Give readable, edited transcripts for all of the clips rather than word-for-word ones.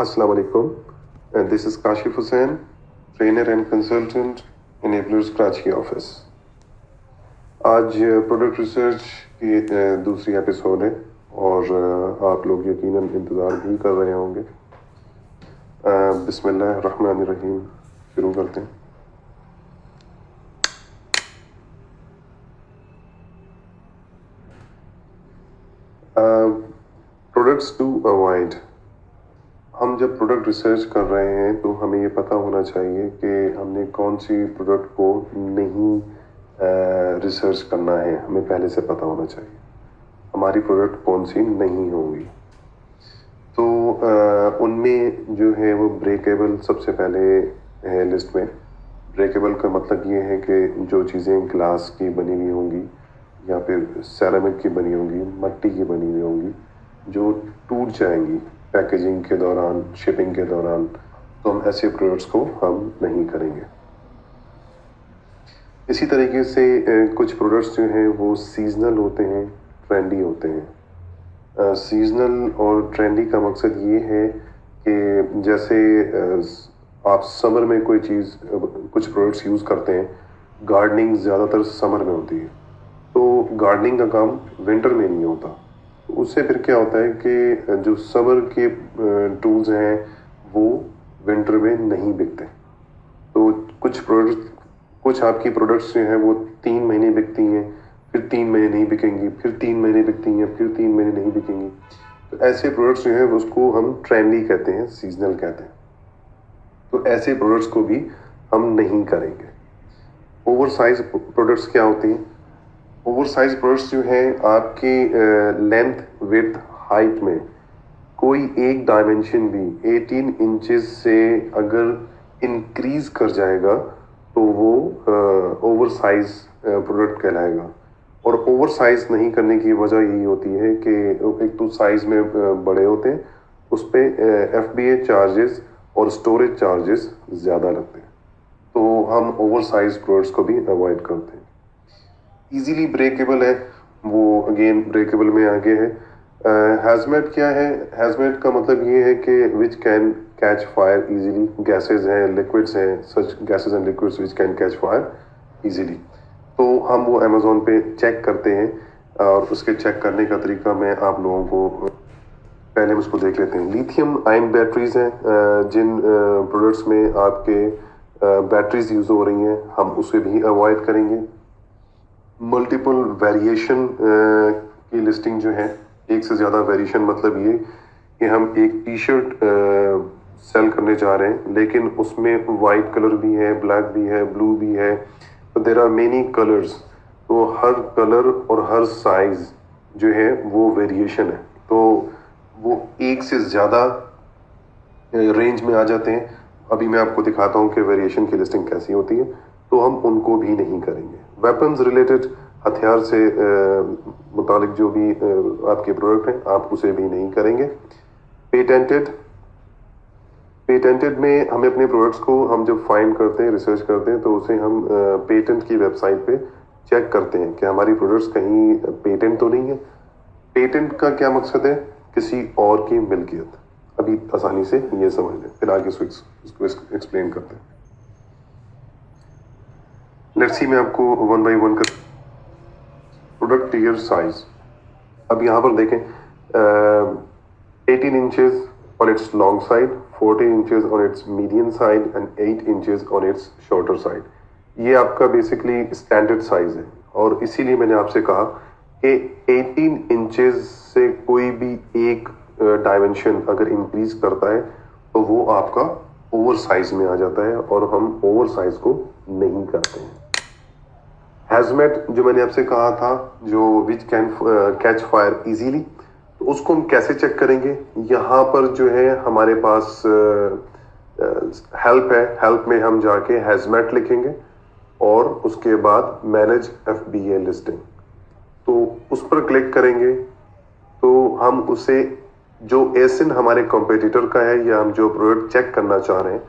Assalamu alaikum. This is Kashif Hussain, trainer and consultant in Enablers Karachi office. आज product research की दूसरी episode है और आप लोग यकीनन इंतज़ार भी कर रहे होंगे। बिस्मिल्लाहिर्रहमानिर्रहीम शुरू करते हैं। Products to avoid. हम जब प्रोडक्ट रिसर्च कर रहे हैं तो हमें ये पता होना चाहिए कि हमने कौन सी प्रोडक्ट को नहीं रिसर्च करना है। हमें पहले से पता होना चाहिए हमारी प्रोडक्ट कौन सी नहीं होंगी। तो उनमें जो है वो ब्रेकेबल सबसे पहले है लिस्ट में। ब्रेकेबल का मतलब ये है कि जो चीज़ें ग्लास की बनी हुई होंगी या फिर सेरामिक की बनी होंगी, मिट्टी की बनी हुई होंगी, जो टूट जाएंगी पैकेजिंग के दौरान, शिपिंग के दौरान, तो हम ऐसे प्रोडक्ट्स को हम नहीं करेंगे। इसी तरीके से कुछ प्रोडक्ट्स जो हैं वो सीजनल होते हैं, ट्रेंडी होते हैं। सीजनल और ट्रेंडी का मकसद ये है कि जैसे आप समर में कोई चीज़, कुछ प्रोडक्ट्स यूज़ करते हैं। गार्डनिंग ज़्यादातर समर में होती है, तो गार्डनिंग का काम विंटर में नहीं होता। उससे फिर क्या होता है कि जो समर के टूल्स हैं वो विंटर में नहीं बिकते। तो कुछ आपकी प्रोडक्ट्स जो हैं वो 3 महीने बिकती हैं, फिर 3 महीने नहीं बिकेंगी, फिर 3 महीने बिकती हैं, फिर 3 महीने नहीं बिकेंगी। तो ऐसे प्रोडक्ट्स जो हैं उसको हम ट्रेंडी कहते हैं, सीजनल कहते हैं। तो ऐसे प्रोडक्ट्स को भी हम नहीं करेंगे। ओवर साइज प्रोडक्ट्स क्या होती हैं? ओवर साइज प्रोडक्ट्स जो हैं आपकी लेंथ, विड्थ, हाइट में कोई एक डायमेंशन भी 18 इंचेस से अगर इंक्रीज कर जाएगा तो वो ओवर साइज प्रोडक्ट कहलाएगा। और ओवर साइज नहीं करने की वजह यही होती है कि एक तो साइज में बड़े होते हैं, उस पर FBA चार्जेस और स्टोरेज चार्जेस ज़्यादा लगते हैं, तो हम ओवर साइज प्रोडक्ट्स को भी अवॉइड करते हैं। इजीली ब्रेकेबल है, वो अगेन ब्रेकेबल में आगे है। हैजमेट क्या है? हैजमेट का मतलब ये है कि which can catch fire easily. Gases हैं, लिक्विड्स हैं, such gases and liquids which can catch fire easily. तो हम वो अमेज़ॉन पे चेक करते हैं और उसके चेक करने का तरीका मैं आप लोगों को पहले हम उसको देख लेते हैं। लिथियम आयन बैटरीज हैं, जिन प्रोडक्ट्स में आपके बैटरीज यूज़ हो रही हैं, हम उसे भी अवॉइड करेंगे। मल्टीपल वेरिएशन की लिस्टिंग जो है, एक से ज़्यादा वेरिएशन मतलब ये कि हम एक टी-शर्ट सेल करने जा रहे हैं लेकिन उसमें वाइट कलर भी है, ब्लैक भी है, ब्लू भी है, तो देयर आर मेनी कलर्स। तो हर कलर और हर साइज जो है वो वेरिएशन है, तो वो एक से ज़्यादा रेंज में आ जाते हैं। अभी मैं आपको दिखाता हूँ कि वेरिएशन की लिस्टिंग कैसी होती है, तो हम उनको भी नहीं करेंगे। वेपन्स रिलेटेड, हथियार से मुतालिक जो भी आपके प्रोडक्ट हैं, आप उसे भी नहीं करेंगे। पेटेंटेड में हमें अपने प्रोडक्ट्स को हम जब फाइंड करते हैं, रिसर्च करते हैं, तो उसे हम पेटेंट की वेबसाइट पे चेक करते हैं कि हमारी प्रोडक्ट्स कहीं पेटेंट तो नहीं है। पेटेंट का क्या मकसद है? किसी और की मिल्कियत। अभी आसानी से ये समझ लें, फिर आगे इसको एक्सप्लेन करते हैं। लेट्स सी, मैं आपको 1 बाई 1 कर प्रोडक्ट टियर साइज। अब यहाँ पर देखें, 18 inches on it's long side, 14 inches on it's medium side and 8 inches on it's shorter side. ये आपका बेसिकली स्टैंडर्ड साइज है और इसीलिए मैंने आपसे कहा कि 18 इंचेस से कोई भी एक डायमेंशन अगर इंक्रीज करता है तो वो आपका ओवर साइज में आ जाता है और हम ओवर साइज को नहीं करते हैं। हैजमेट जो मैंने आपसे कहा था, जो विच कैन कैच फायर इजीली, तो उसको हम कैसे चेक करेंगे? यहाँ पर जो है हमारे पास हेल्प है। हेल्प में हम जाके हैजमेट लिखेंगे और उसके बाद मैनेज FBA लिस्टिंग, तो उस पर क्लिक करेंगे तो हम उसे, जो एसिन हमारे कॉम्पिटिटर का है या हम जो प्रोडक्ट चेक करना चाह रहे हैं,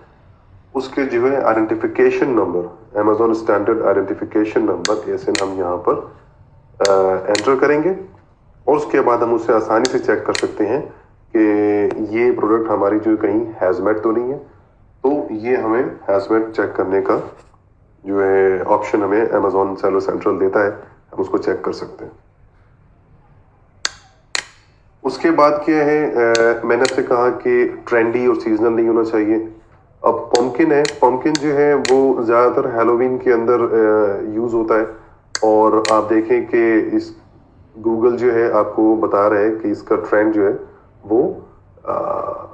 उसके जो है identification number, Amazon standard identification number ASIN हम यहाँ पर एंटर करेंगे और उसके बाद हम उसे आसानी से चेक कर सकते हैं कि ये प्रोडक्ट हमारी जो कहीं हैजमेट तो नहीं है, तो ये हमें हैजमेट चेक करने का जो है ऑप्शन हमें अमेजोन सेलर सेंट्रल देता है, हम उसको चेक कर सकते हैं। उसके बाद क्या है, मैंने आपसे कहा कि ट्रेंडी और सीजनल नहीं होना चाहिए। अब पम्पकिन है, पम्पकिन जो है वो ज़्यादातर हैलोवीन के अंदर यूज़ होता है, और आप देखें कि इस गूगल जो है आपको बता रहा है कि इसका ट्रेंड जो है वो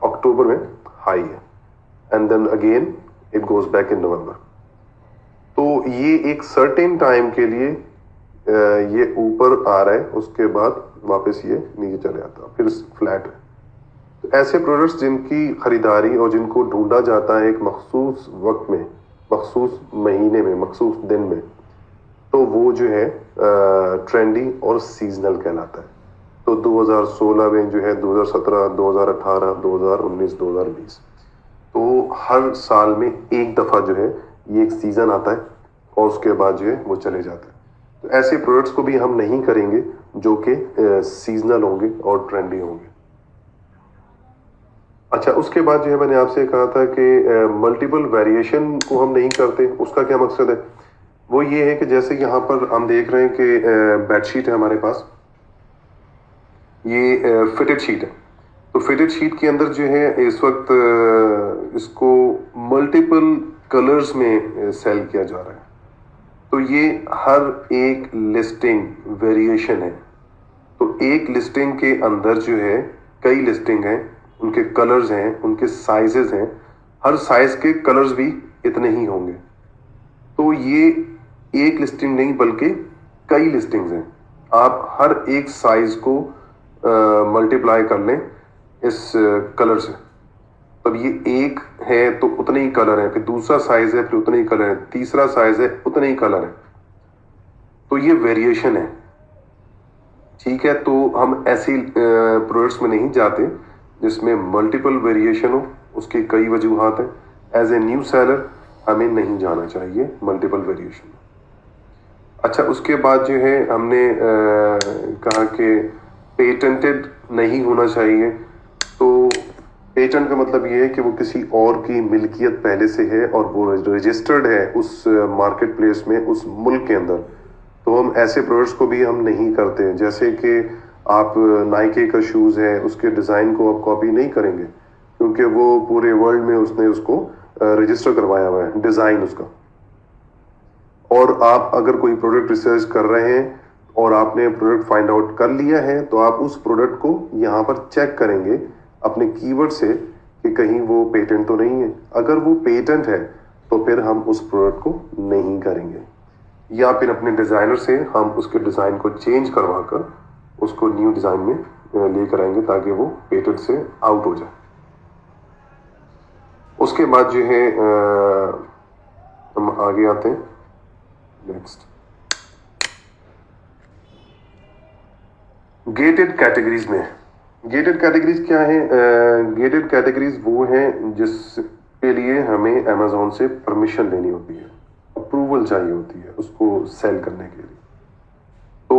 अक्टूबर में हाई है, and then again it goes back in November. तो ये एक सर्टेन टाइम के लिए ये ऊपर आ रहा है, उसके बाद वापस ये नीचे चले जाता है, फिर फ्लैट है। तो ऐसे प्रोडक्ट्स जिनकी खरीदारी और जिनको ढूंढा जाता है एक मखसूस वक्त में, मखसूस महीने में, मखसूस दिन में, तो वो जो है ट्रेंडी और सीजनल कहलाता है। तो 2016 में जो है 2017, 2018, 2019, 2020, तो हर साल में एक दफ़ा जो है ये एक सीज़न आता है, और उसके बाद जो है वो चले जाता है। तो ऐसे प्रोडक्ट्स को भी हम नहीं करेंगे जो कि सीजनल होंगे और ट्रेंडी होंगे। अच्छा, उसके बाद जो है मैंने आपसे कहा था कि मल्टीपल वेरिएशन को हम नहीं करते। उसका क्या मकसद है? वो ये है कि जैसे यहाँ पर हम देख रहे हैं कि बेडशीट है हमारे पास, ये फिटेड शीट है। तो फिटेड शीट के अंदर जो है इस वक्त इसको मल्टीपल कलर्स में सेल किया जा रहा है। तो ये हर एक लिस्टिंग वेरिएशन है। तो एक लिस्टिंग के अंदर जो है कई लिस्टिंग हैं, उनके कलर्स हैं, उनके साइजेस हैं, हर साइज के कलर्स भी इतने ही होंगे। तो ये एक लिस्टिंग नहीं बल्कि कई लिस्टिंग्स हैं। आप हर एक साइज को मल्टीप्लाई कर लें इस कलर से, तब ये एक है तो उतने ही कलर है, फिर दूसरा साइज है फिर उतने ही कलर है, तीसरा साइज है उतने ही कलर है। तो ये वेरिएशन है, ठीक है। तो हम ऐसी प्रोडक्ट्स में नहीं जाते जिसमें मल्टीपल वेरिएशन हो, उसकी कई वजूहात हैं। एज ए न्यू सेलर हमें नहीं जाना चाहिए मल्टीपल वेरिएशन। अच्छा, उसके बाद जो है हमने कहा कि पेटेंटेड नहीं होना चाहिए। तो पेटेंट का मतलब ये है कि वो किसी और की मिल्कियत पहले से है और वो रजिस्टर्ड है उस मार्केट प्लेस में, उस मुल्क के अंदर। तो हम ऐसे प्रोडक्ट्स को भी हम नहीं करते हैं। जैसे कि आप नाइके का शूज़ है, उसके डिज़ाइन को आप कॉपी नहीं करेंगे क्योंकि वो पूरे वर्ल्ड में उसने उसको रजिस्टर करवाया हुआ है, डिज़ाइन उसका। और आप अगर कोई प्रोडक्ट रिसर्च कर रहे हैं और आपने प्रोडक्ट फाइंड आउट कर लिया है, तो आप उस प्रोडक्ट को यहाँ पर चेक करेंगे अपने कीवर्ड से कि कहीं वो पेटेंट तो नहीं है। अगर वो पेटेंट है तो फिर हम उस प्रोडक्ट को नहीं करेंगे, या फिर अपने डिज़ाइनर से हम उसके डिज़ाइन को चेंज करवा कर उसको न्यू डिज़ाइन में लेकर आएंगे ताकि वो पेटेंट से आउट हो जाए। उसके बाद जो है हम आगे आते हैं नेक्स्ट, गेटेड कैटेगरीज में। गेटेड कैटेगरीज क्या है? गेटेड कैटेगरीज वो हैं जिसके लिए हमें अमेजोन से परमिशन लेनी होती है, अप्रूवल चाहिए होती है उसको सेल करने के लिए। तो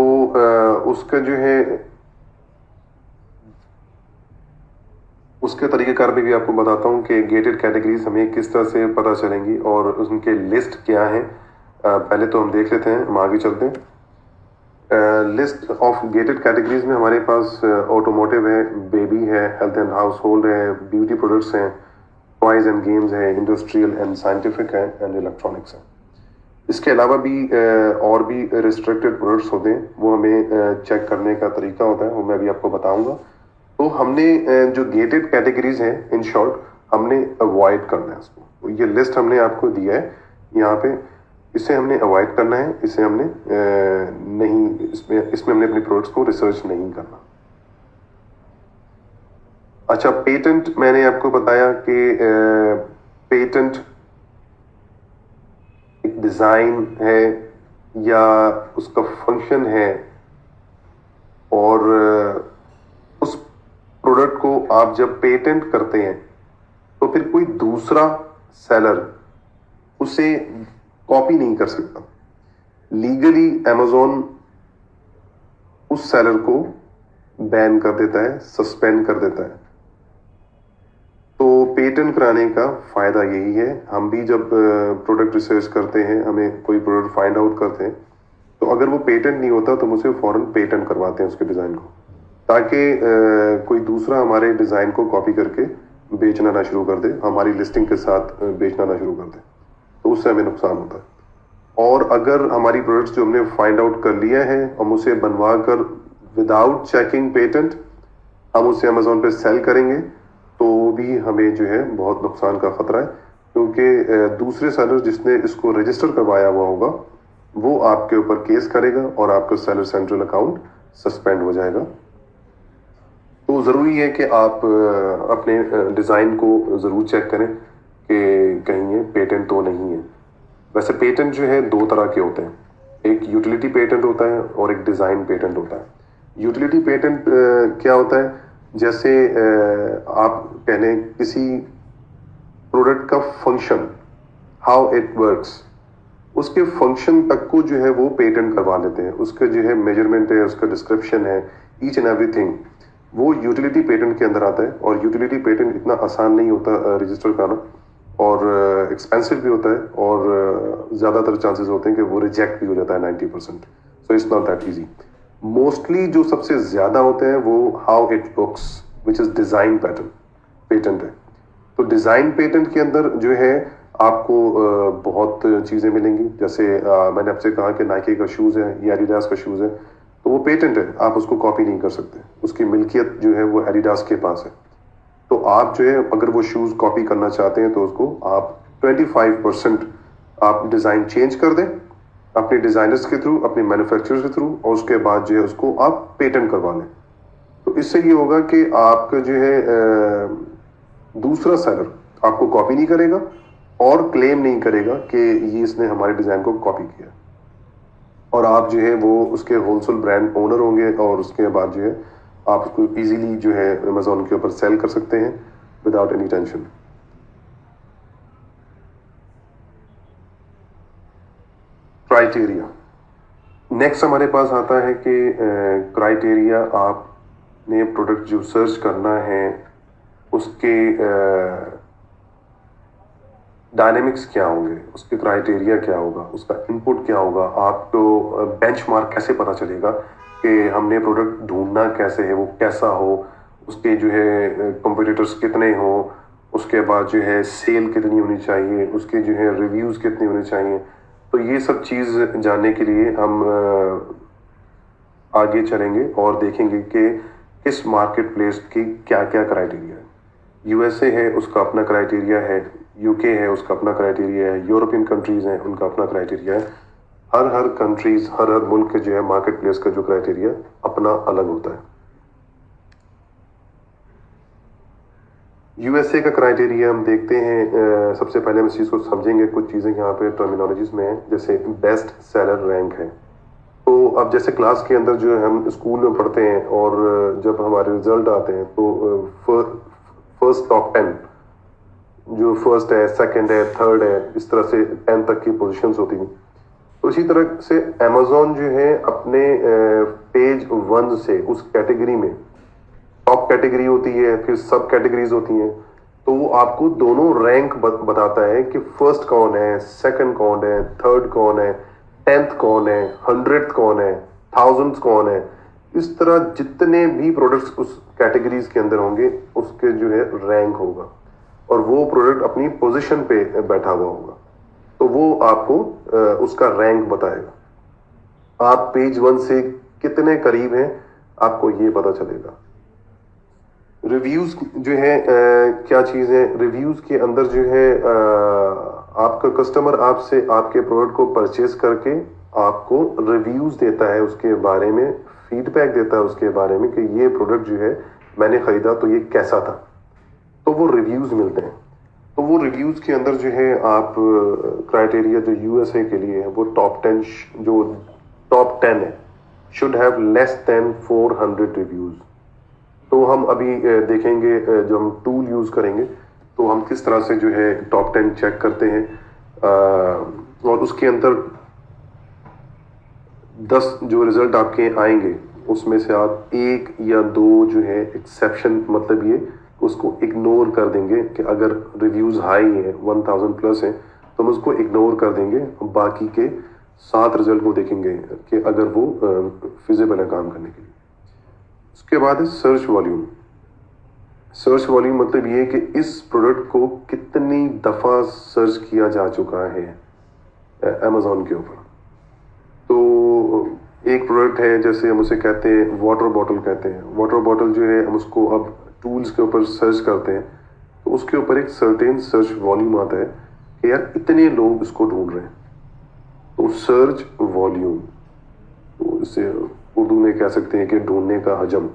उसका जो है उसके तरीक़ेकार भी आपको बताता हूँ कि गेटेड कैटेगरीज हमें किस तरह से पता चलेंगी और उनके लिस्ट क्या है। पहले तो हम देख लेते हैं, हम आगे चलते हैं। लिस्ट ऑफ गेटेड कैटेगरीज में हमारे पास ऑटोमोटिव है, बेबी है, हेल्थ एंड हाउस होल्ड है, ब्यूटी प्रोडक्ट्स हैं, टॉयज एंड गेम्स है, इंडस्ट्रियल एंड साइंटिफिक है, एंड इलेक्ट्रॉनिक्स है। इसके अलावा भी और भी रिस्ट्रिक्टेड प्रोडक्ट्स होते हैं, वो हमें चेक करने का तरीका होता है, वो मैं अभी आपको बताऊंगा। तो हमने जो गेटेड कैटेगरीज हैं, इन शॉर्ट हमने अवॉइड करना है उसको। तो ये लिस्ट हमने आपको दिया है यहाँ पे, इसे हमने अवॉइड करना है, इसे हमने नहीं, इसमें हमने अपने प्रोडक्ट्स को रिसर्च नहीं करना। अच्छा, पेटेंट मैंने आपको बताया कि पेटेंट एक डिज़ाइन है या उसका फंक्शन है, और उस प्रोडक्ट को आप जब पेटेंट करते हैं तो फिर कोई दूसरा सेलर उसे कॉपी नहीं कर सकता। लीगली अमेजोन उस सेलर को बैन कर देता है, सस्पेंड कर देता है। पेटेंट कराने का फ़ायदा यही है, हम भी जब प्रोडक्ट रिसर्च करते हैं, हमें कोई प्रोडक्ट फाइंड आउट करते हैं, तो अगर वो पेटेंट नहीं होता तो हम उसे फ़ौरन पेटेंट करवाते हैं उसके डिज़ाइन को, ताकि कोई दूसरा हमारे डिज़ाइन को कॉपी करके बेचना ना शुरू कर दे, हमारी लिस्टिंग के साथ बेचना ना शुरू कर दे, तो उससे हमें नुकसान होता है। और अगर हमारी प्रोडक्ट्स जो हमने फाइंड आउट कर लिया है, हम उसे बनवा कर विदाउट चेकिंग पेटेंट हम उसे अमेजोन पे सेल करेंगे, तो भी हमें जो है बहुत नुकसान का खतरा है, क्योंकि दूसरे सेलर जिसने इसको रजिस्टर करवाया हुआ होगा वो आपके ऊपर केस करेगा और आपका सेलर सेंट्रल अकाउंट सस्पेंड हो जाएगा। तो ज़रूरी है कि आप अपने डिज़ाइन को ज़रूर चेक करें कि कहीं ये पेटेंट तो नहीं है। वैसे पेटेंट जो है दो तरह के होते हैं, एक यूटिलिटी पेटेंट होता है और एक डिज़ाइन पेटेंट होता है। यूटिलिटी पेटेंट क्या होता है, जैसे आप कह लें किसी प्रोडक्ट का फंक्शन, हाउ इट वर्क्स, उसके फंक्शन तक को जो है वो पेटेंट करवा लेते हैं, उसका जो है मेजरमेंट है, उसका डिस्क्रिप्शन है, ईच एंड एवरीथिंग वो यूटिलिटी पेटेंट के अंदर आता है। और यूटिलिटी पेटेंट इतना आसान नहीं होता रजिस्टर कराना, और एक्सपेंसिव भी होता है, और ज़्यादातर चांसेस होते हैं कि वो रिजेक्ट भी हो जाता है 90%। So it's not that easy. Mostly जो सबसे ज़्यादा होते हैं वो how it looks, which is design patent है। तो डिज़ाइन पेटेंट के अंदर जो है आपको बहुत चीज़ें मिलेंगी, जैसे मैंने आपसे कहा कि नाइकी का शूज़ है या एडिडास का शूज़ है, तो वो पेटेंट है, आप उसको कॉपी नहीं कर सकते, उसकी मिल्कियत जो है वो एडिडास के पास है। तो आप जो है अगर वो शूज़ कॉपी करना चाहते हैं तो उसको आप 25% आप डिज़ाइन चेंज कर दें अपने डिज़ाइनर्स के थ्रू, अपने मैन्युफैक्चरर्स के थ्रू, और उसके बाद जो है उसको आप पेटेंट करवा लें। तो इससे ये होगा कि आपका जो है दूसरा सेलर आपको कॉपी नहीं करेगा और क्लेम नहीं करेगा कि ये इसने हमारे डिज़ाइन को कॉपी किया, और आप जो है वो उसके होलसेल ब्रांड ओनर होंगे, और उसके बाद जो है आप उसको इजीली जो है अमेजोन के ऊपर सेल कर सकते हैं without any tension. Criteria next हमारे पास आता है कि क्राइटेरिया आपने प्रोडक्ट जो सर्च करना है उसके डायनेमिक्स क्या होंगे, उसके क्राइटेरिया क्या होगा, उसका इनपुट क्या होगा, आपको बेंचमार्क कैसे पता चलेगा कि हमने प्रोडक्ट ढूंढना कैसे है, वो कैसा हो, उसके जो है कंपटीटर्स कितने हो, उसके बाद जो है सेल कितनी होनी चाहिए, उसके जो है रिव्यूज़ कितने होने चाहिए। तो ये सब चीज़ जानने के लिए हम आगे चलेंगे और देखेंगे कि किस मार्केट प्लेस की क्या क्या क्राइटेरिया है। यूएसए है उसका अपना क्राइटेरिया है, यूके है उसका अपना क्राइटेरिया है, यूरोपियन कंट्रीज़ हैं उनका अपना क्राइटेरिया है। हर कंट्रीज़, हर मुल्क के जो है मार्केट प्लेस का जो क्राइटेरिया अपना अलग होता है। यूएसए का क्राइटेरिया हम देखते हैं, सबसे पहले हम इस चीज़ को समझेंगे, कुछ चीज़ें यहाँ पे टर्मिनोलॉजीज में हैं, जैसे बेस्ट सेलर रैंक है। तो अब जैसे क्लास के अंदर जो है हम स्कूल में पढ़ते हैं और जब हमारे रिजल्ट आते हैं तो फर्स्ट टॉप 10 जो फर्स्ट है, सेकंड है, थर्ड है, इस तरह से 10 तक की पोजीशंस होती हैं। तो इसी तरह से अमेजोन जो है अपने पेज 1 से उस कैटेगरी में टॉप कैटेगरी होती है, फिर सब कैटेगरीज होती हैं, तो वो आपको दोनों रैंक बताता है कि फर्स्ट कौन है, सेकंड कौन है, थर्ड कौन है, 10th कौन है, 100th कौन है, 1000th कौन है। इस तरह जितने भी प्रोडक्ट्स उस कैटेगरीज के अंदर होंगे उसके जो है रैंक होगा, और वो प्रोडक्ट अपनी पोजीशन पे बैठा हुआ होगा, तो वो आपको उसका रैंक बताएगा। आप पेज 1 से कितने करीब हैं आपको ये पता चलेगा। रिव्यूज जो है क्या चीज़ है, रिव्यूज के अंदर जो है आपका कस्टमर आपसे आपके प्रोडक्ट को परचेज करके आपको रिव्यूज देता है, उसके बारे में फीडबैक देता है उसके बारे में कि ये प्रोडक्ट जो है मैंने खरीदा तो ये कैसा था, तो वो रिव्यूज मिलते हैं। तो वो रिव्यूज के अंदर जो है आप क्राइटेरिया जो यूएसए के लिए है वो टॉप 10 है, should have less than 400 reviews. तो हम अभी देखेंगे जो हम टूल यूज़ करेंगे तो हम किस तरह से जो है टॉप 10 चेक करते हैं, और उसके अंदर 10 जो रिजल्ट आपके आएंगे उसमें से आप 1 या 2 जो है एक्सेप्शन, मतलब ये उसको इग्नोर कर देंगे कि अगर रिव्यूज़ हाई है 1000 प्लस है तो हम उसको इग्नोर कर देंगे, बाकी के 7 रिजल्ट को देखेंगे कि अगर वो फिजिबल है काम करने के लिए। उसके बाद है सर्च वॉल्यूम। सर्च वॉल्यूम मतलब ये है कि इस प्रोडक्ट को कितनी दफ़ा सर्च किया जा चुका है अमेजोन के ऊपर। तो एक प्रोडक्ट है, जैसे हम उसे कहते हैं वाटर बॉटल कहते हैं। वाटर बॉटल जो है हम उसको अब टूल्स के ऊपर सर्च करते हैं तो उसके ऊपर एक सर्टेन सर्च वॉल्यूम आता है कि यार इतने लोग इसको ढूंढ रहे हैं। तो सर्च वॉल्यूम, तो इसे उर्दू में कह सकते हैं कि ढूंढने का हजम।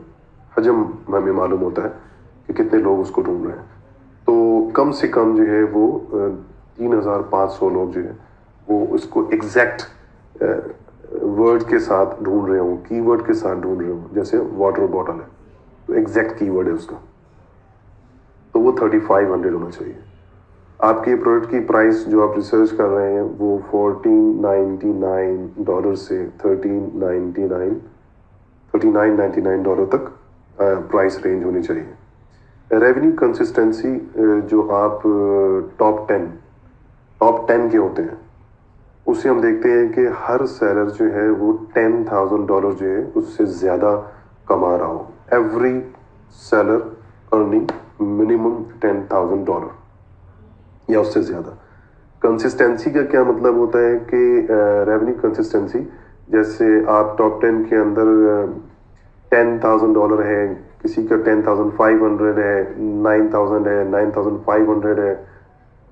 हजम हमें मालूम होता है कि कितने लोग उसको ढूंढ रहे हैं। तो कम से कम जो है वो 3500 लोग जो है वो इसको एग्जैक्ट वर्ड के साथ ढूंढ रहे हो, कीवर्ड के साथ ढूंढ रहे हो। जैसे वाटर बॉटल है तो एग्जैक्ट कीवर्ड है उसका, तो वो 3500 होना चाहिए। आपके प्रोडक्ट की प्राइस जो आप रिसर्च कर रहे हैं वो $1499 से $3999 तक प्राइस रेंज होनी चाहिए। रेवेन्यू कंसिस्टेंसी जो आप टॉप 10 के होते हैं उसे हम देखते हैं कि हर सेलर जो है वो $10,000 जो है उससे ज़्यादा कमा रहा हो। एवरी सेलर अर्निंग मिनिमम $10,000 या उससे ज़्यादा। कंसिस्टेंसी का क्या मतलब होता है कि रेवेन्यू कंसिस्टेंसी, जैसे आप टॉप 10 के अंदर $10,000 है, किसी का 10,500 है, 9,000 है, 9,500 है,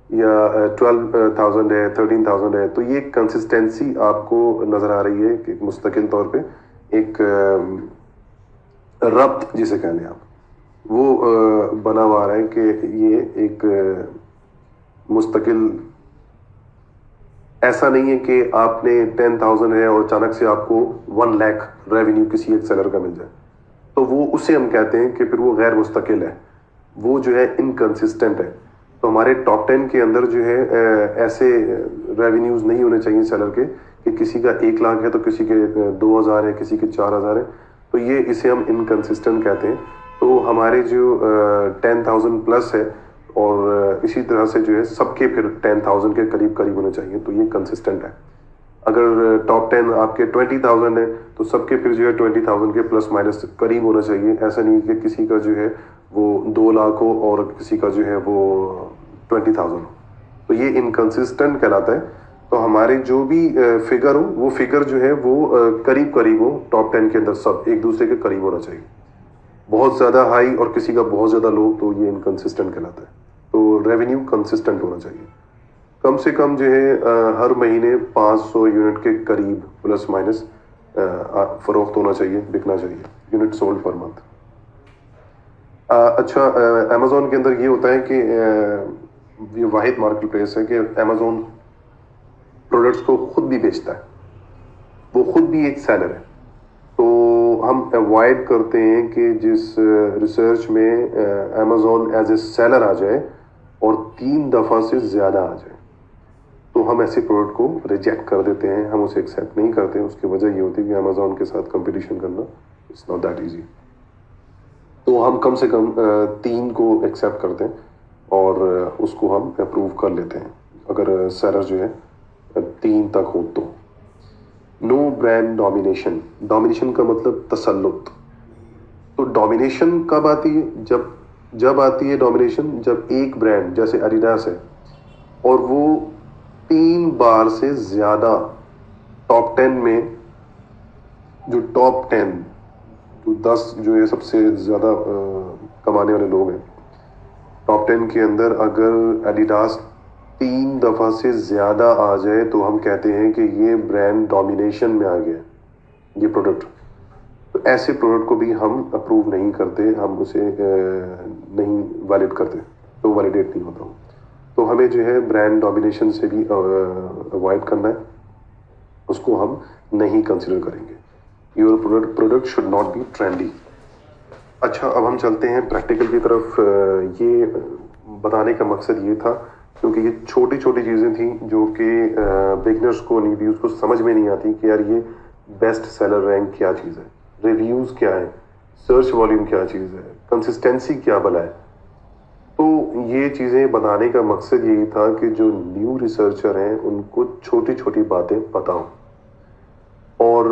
या 12,000 है, 13,000 है, तो ये कंसिस्टेंसी आपको नज़र आ रही है कि मुस्तकिल तौर पे एक रब्त जिसे कह लें आप, वो बना हुआ आ रहा है कि ये एक मुस्तकिल, ऐसा नहीं है कि आपने 10,000 है और अचानक से आपको 1 लाख रेवेन्यू किसी एक सेलर का मिल जाए, तो वो उसे हम कहते हैं कि फिर वो गैर मुस्तकिल है, वो जो है इनकंसिस्टेंट है। तो हमारे टॉप 10 के अंदर जो है ऐसे रेवेन्यूज नहीं होने चाहिए सेलर के कि किसी का 1 लाख है तो किसी के 2,000 है, किसी के 4,000 है, तो ये इसे हम इनकंसिस्टेंट कहते हैं। तो हमारे जो 10,000 प्लस है और इसी तरह से जो है सबके फिर 10,000 के करीब करीब होने चाहिए, तो ये कंसिस्टेंट है। अगर टॉप 10 आपके 20,000 है तो सबके फिर जो है 20,000 के प्लस माइनस करीब होना चाहिए। ऐसा नहीं कि किसी का जो है वो 2 लाख हो और किसी का जो है वो 20,000 हो, तो ये इनकंसिस्टेंट कहलाता है। तो हमारे जो भी फिगर हो वो फिगर जो है वो करीब करीब हो, टॉप 10 के अंदर सब एक दूसरे के करीब होना चाहिए। बहुत ज़्यादा हाई और किसी का बहुत ज़्यादा लो, तो ये इनकंसिस्टेंट कहलाता है। तो रेवेन्यू कंसिस्टेंट होना चाहिए। कम से कम जो है हर महीने 500 यूनिट के करीब प्लस माइनस फरोख्त होना चाहिए, बिकना चाहिए, यूनिट सोल्ड पर मंथ। अच्छा, अमेजोन के अंदर ये होता है कि ये वाहिद मार्केट प्लेस है कि अमेजोन प्रोडक्ट्स को खुद भी बेचता है, वो खुद भी एक सेलर है। तो हम अवॉइड करते हैं कि जिस रिसर्च में अमेजोन एज ए सेलर आ जाए और 3 दफ़ा से ज़्यादा आ जाए, तो हम ऐसे प्रोडक्ट को रिजेक्ट कर देते हैं, हम उसे एक्सेप्ट नहीं करते। उसकी वजह ये होती है कि अमेजोन के साथ कंपटीशन करना इट्स नॉट दैट इजी। तो हम कम से कम 3 को एक्सेप्ट करते हैं और उसको हम अप्रूव कर लेते हैं अगर सेलर जो है 3 तक हो तो। No brand domination. डोमिनेशन का मतलब तसल्लुत। तो डोमिनेशन कब आती है? जब आती है डोमिनेशन, जब एक ब्रांड जैसे एडिडास है और वो 3 बार से ज़्यादा टॉप 10 में, जो टॉप 10 जो 10 जो है सबसे ज़्यादा कमाने वाले लोग हैं, टॉप 10 के अंदर अगर एडिडास 3 दफ़ा से ज़्यादा आ जाए तो हम कहते हैं कि ये ब्रांड डोमिनेशन में आ गया ये प्रोडक्ट। तो ऐसे प्रोडक्ट को भी हम अप्रूव नहीं करते, हम उसे नहीं वैलिड करते, तो वैलिडेट नहीं होता। तो हमें जो है ब्रांड डोमिनेशन से भी अवॉइड करना है, उसको हम नहीं कंसिडर करेंगे। Your product should not be trendy. अच्छा, अब हम चलते हैं प्रैक्टिकल की तरफ। ये बताने का मकसद ये था क्योंकि ये छोटी छोटी चीज़ें थी जो कि बिगनर्स को, न्यूबीज़ को समझ में नहीं आती कि यार ये बेस्ट सेलर रैंक क्या चीज़ है, रिव्यूज़ क्या है, सर्च वॉल्यूम क्या चीज़ है, कंसिस्टेंसी क्या भला है। तो ये चीज़ें बताने का मकसद यही था कि जो न्यू रिसर्चर हैं उनको छोटी छोटी बातें पता हों। और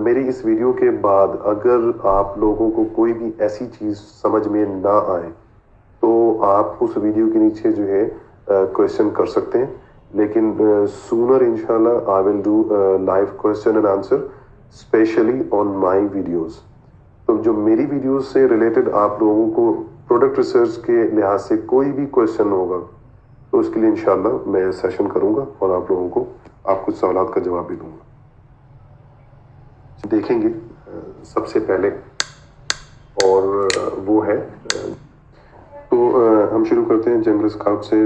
मेरी इस वीडियो के बाद अगर आप लोगों को कोई भी ऐसी चीज़ समझ में ना आए तो आप उस वीडियो के नीचे जो है क्वेश्चन कर सकते हैं, लेकिन सूनर इंशाल्लाह I will do live question and answer specially on my videos. तो जो मेरी वीडियोस से रिलेटेड आप लोगों को प्रोडक्ट रिसर्च के लिहाज से कोई भी क्वेश्चन होगा तो उसके लिए इंशाल्लाह मैं सेशन करूंगा और आप लोगों को आप कुछ सवालात का जवाब भी दूंगा। देखेंगे सबसे पहले और वो है तो हम शुरू करते हैं जंगल स्काउट से।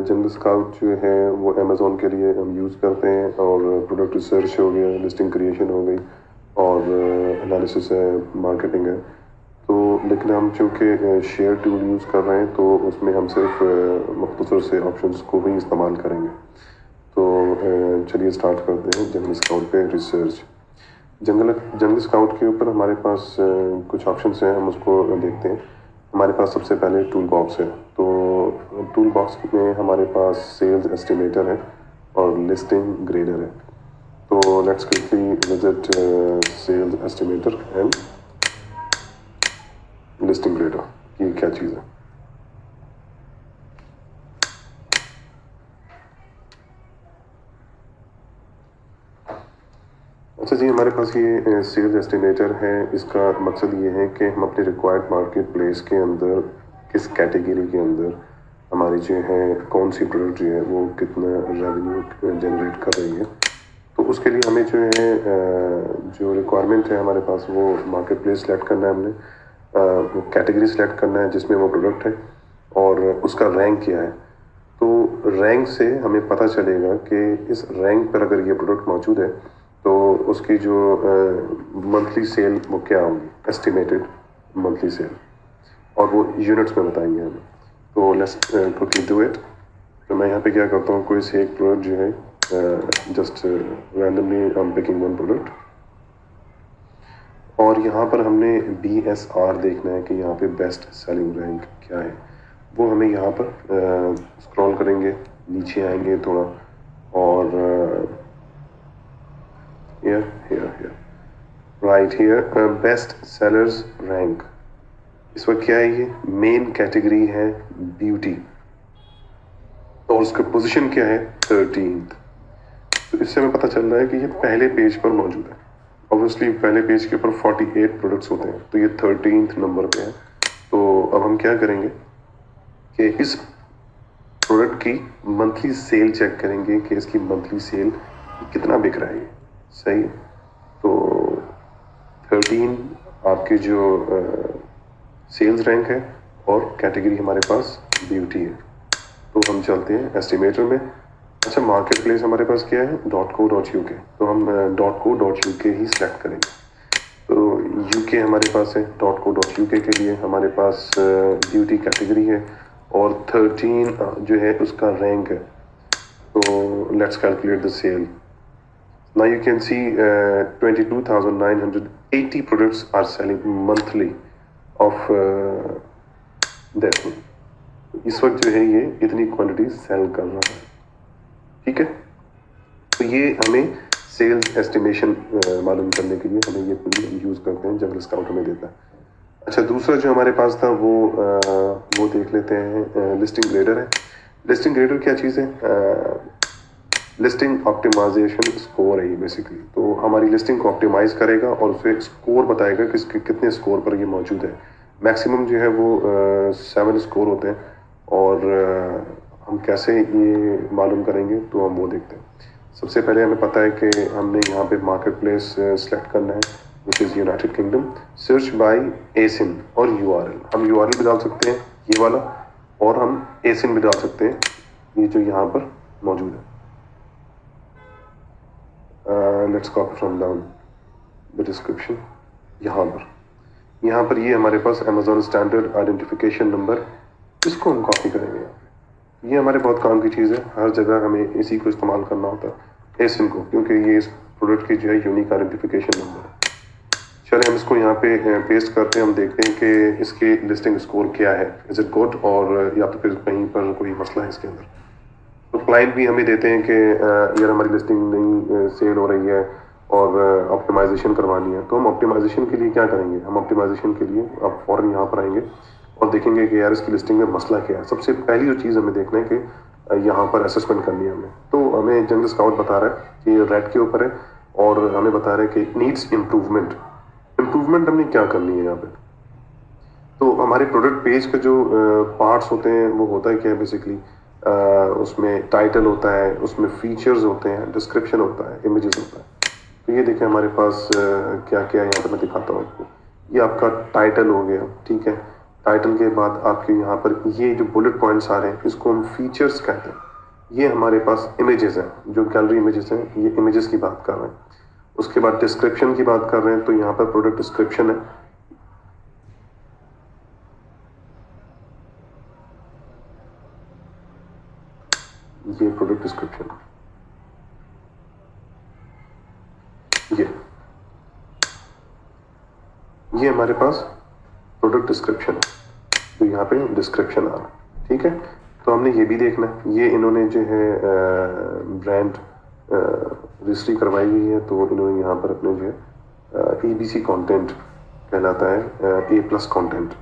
जंगल स्काउट जो है वो अमेज़ॉन के लिए हम यूज़ करते हैं और प्रोडक्ट रिसर्च हो गया, लिस्टिंग क्रिएशन हो गई और एनालिसिस है, मार्केटिंग है। तो लेकिन हम चूँकि शेयर टूल यूज़ कर रहे हैं तो उसमें हम सिर्फ मुख्तसर से ऑप्शंस को भी इस्तेमाल करेंगे। तो चलिए स्टार्ट करते हैं जंगल स्काउट पे रिसर्च। जंगल स्काउट के ऊपर हमारे पास कुछ ऑप्शंस हैं, हम उसको देखते हैं। हमारे पास सबसे पहले टूल बॉक्स है। तो टूल बॉक्स में हमारे पास सेल्स एस्टिमेटर है और लिस्टिंग ग्रेडर है। तो let's quickly visit sales estimator and listing grader. ये क्या चीज़ है? अच्छा जी, हमारे पास ये सेल्स एस्टिमेटर है। इसका मकसद ये है कि हम अपने रिक्वायर्ड मार्केट प्लेस के अंदर किस कैटेगरी के अंदर हमारी जो है कौन सी प्रोडक्ट जो है वो कितना रेवेन्यू जनरेट कर रही है। तो उसके लिए हमें जो है जो रिक्वायरमेंट है हमारे पास वो मार्केट प्लेस सेलेक्ट करना है, हमने वो कैटेगरी सेलेक्ट करना है जिसमें वो प्रोडक्ट है और उसका रैंक क्या है। तो रैंक से हमें पता चलेगा कि इस रैंक पर अगर ये प्रोडक्ट मौजूद है तो उसकी जो मंथली सेल वो क्या होगी, एस्टिमेटेड मंथली सेल, और वो यूनिट्स में बताएंगे हमें। तो लेट्स क्विकली डू इट। तो मैं यहाँ पे क्या करता हूँ, कोई से एक प्रोडक्ट जो है just randomly I am picking one product और यहाँ पर हमने BSR देखना है कि यहाँ पे बेस्ट सेलिंग रैंक क्या है। वो हमें यहाँ पर स्क्रॉल करेंगे, नीचे आएंगे थोड़ा और here right here best sellers rank. इस वक्त क्या है, ये मेन कैटेगरी है ब्यूटी और उसका पोजीशन क्या है 13th। तो इससे हमें पता चल रहा है कि ये पहले पेज पर मौजूद है। ऑब्वियसली पहले पेज के ऊपर 48 प्रोडक्ट्स होते हैं तो ये 13th नंबर पे है। तो अब हम क्या करेंगे कि इस प्रोडक्ट की मंथली सेल चेक करेंगे कि इसकी मंथली सेल कितना बिक रहा है। सही है, तो 13 आपके जो सेल्स रैंक है और कैटेगरी हमारे पास ब्यूटी है। तो हम चलते हैं एस्टिमेटर में। अच्छा, मार्केट प्लेस हमारे पास क्या है .co.uk, तो हम .co.uk ही सिलेक्ट करेंगे। तो UK हमारे पास है, .co.uk के लिए हमारे पास ब्यूटी कैटेगरी है और 13 जो है उसका रैंक है। तो let's calculate the sale. Now you can see 22,980 products are selling monthly of that one. इस वक्त जो है ये इतनी क्वांटिटी सेल कर रहा है। ठीक है, तो ये हमें सेल्स एस्टिमेशन मालूम करने के लिए हमें ये टूल यूज़ करते हैं, जंगल स्काउट हमें देता है। अच्छा, दूसरा जो हमारे पास था वो देख लेते हैं, लिस्टिंग ग्रेडर है। लिस्टिंग ग्रेडर क्या चीज़ है? लिस्टिंग ऑप्टिमाइजेशन स्कोर है ये बेसिकली। तो हमारी लिस्टिंग को ऑप्टिमाइज करेगा और उसे स्कोर बताएगा कि कितने स्कोर पर ये मौजूद है। मैक्सिमम जो है वो 7 स्कोर होते हैं और हम कैसे ये मालूम करेंगे तो हम वो देखते हैं। सबसे पहले हमें पता है कि हमने यहाँ पे मार्केट प्लेस सेलेक्ट करना है which is United kingdom. Search by ASIN और URL, हम URL भी डाल सकते हैं ये वाला और हम ASIN भी डाल सकते हैं ये जो यहाँ पर मौजूद है। Let's copy from down the description. यहाँ पर ये हमारे पास अमेज़ॉन स्टैंडर्ड आइडेंटिफिकेशन नंबर, इसको हम कॉपी करेंगे। ये हमारे बहुत काम की चीज़ है, हर जगह हमें इसी को इस्तेमाल करना होता है ASIN को, क्योंकि ये इस प्रोडक्ट की जो है यूनिक आइडेंटिफिकेशन नंबर है। पहले हम इसको यहाँ पे पेस्ट करते हैं, हम देखते हैं कि इसकी लिस्टिंग स्कोर क्या है, इज इट गुड, और या तो फिर कहीं पर कोई मसला है इसके अंदर। तो क्लाइंट भी हमें देते हैं कि यार हमारी लिस्टिंग नहीं सेल हो रही है और ऑप्टिमाइजेशन करवानी है। तो हम ऑप्टिमाइजेशन के लिए क्या करेंगे, हम ऑप्टिमाइजेशन के लिए अब फ़ौरन यहाँ पर आएंगे और देखेंगे कि यार इसकी लिस्टिंग में मसला क्या है। सबसे पहली जो चीज़ हमें देखना है कि यहाँ पर असेसमेंट करनी है हमें। तो हमें जनरल स्काउट बता रहा है कि रेड के ऊपर है और हमें बता रहा है कि नीड्स इम्प्रूवमेंट। इम्प्रूवमेंट हमने क्या करनी है यहाँ पे। तो हमारे प्रोडक्ट पेज के जो पार्ट्स होते हैं वो होता है क्या है बेसिकली, उसमें टाइटल होता है, उसमें फीचर्स होते हैं, डिस्क्रिप्शन होता है, इमेजेस होता है। तो ये देखें हमारे पास क्या क्या है, यहाँ पे मैं दिखाता हूँ आपको। ये आपका टाइटल हो गया, ठीक है। टाइटल के बाद आपके यहाँ पर ये जो बुलेट पॉइंट्स आ रहे हैं इसको हम फीचर्स कहते हैं। ये हमारे पास इमेजेस हैं, जो गैलरी इमेजेस हैं, ये इमेजेस की बात कर रहे हैं। उसके बाद डिस्क्रिप्शन की बात कर रहे हैं, तो यहाँ पर प्रोडक्ट डिस्क्रिप्शन है। ये प्रोडक्ट डिस्क्रिप्शन, ये हमारे पास प्रोडक्ट डिस्क्रिप्शन है, तो यहाँ पे डिस्क्रिप्शन आ रहा है, ठीक है। तो हमने ये भी देखना है, ये इन्होंने जो है ब्रांड रजिस्ट्री करवाई हुई है, तो इन्होंने यहाँ पर अपने जो है ABC कंटेंट कहलाता है, A+ कंटेंट।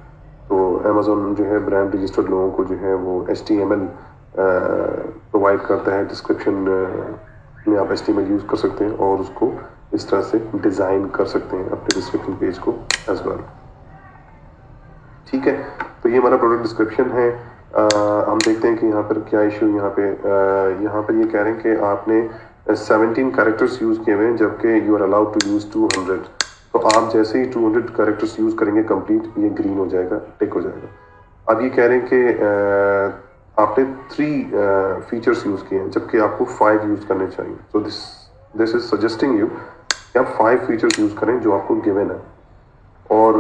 तो अमेज़ॉन जो है ब्रांड रजिस्टर्ड लोगों को जो है वो HTML प्रोवाइड करता है। डिस्क्रिप्शन में आप HTML यूज़ कर सकते हैं और उसको इस तरह से डिज़ाइन कर सकते हैं अपने डिस्क्रिप्शन पेज को एज वेल, ठीक है। तो ये हमारा प्रोडक्ट डिस्क्रिप्शन है। हम देखते हैं कि यहाँ पर क्या इशू, यहाँ पर ये कह रहे हैं कि आपने 17 कैरेक्टर्स यूज़ किए हुए हैं जबकि you are allowed to use 200। तो आप जैसे ही 200 कैरेक्टर्स यूज़ करेंगे कंप्लीट, ये ग्रीन हो जाएगा, टिक हो जाएगा। अब ये कह रहे हैं कि आपने 3 फीचर्स यूज़ किए हैं जबकि आपको 5 यूज़ करने चाहिए। So this is suggesting you कि आप 5 फीचर्स यूज़ करें जो आपको गिवन है। और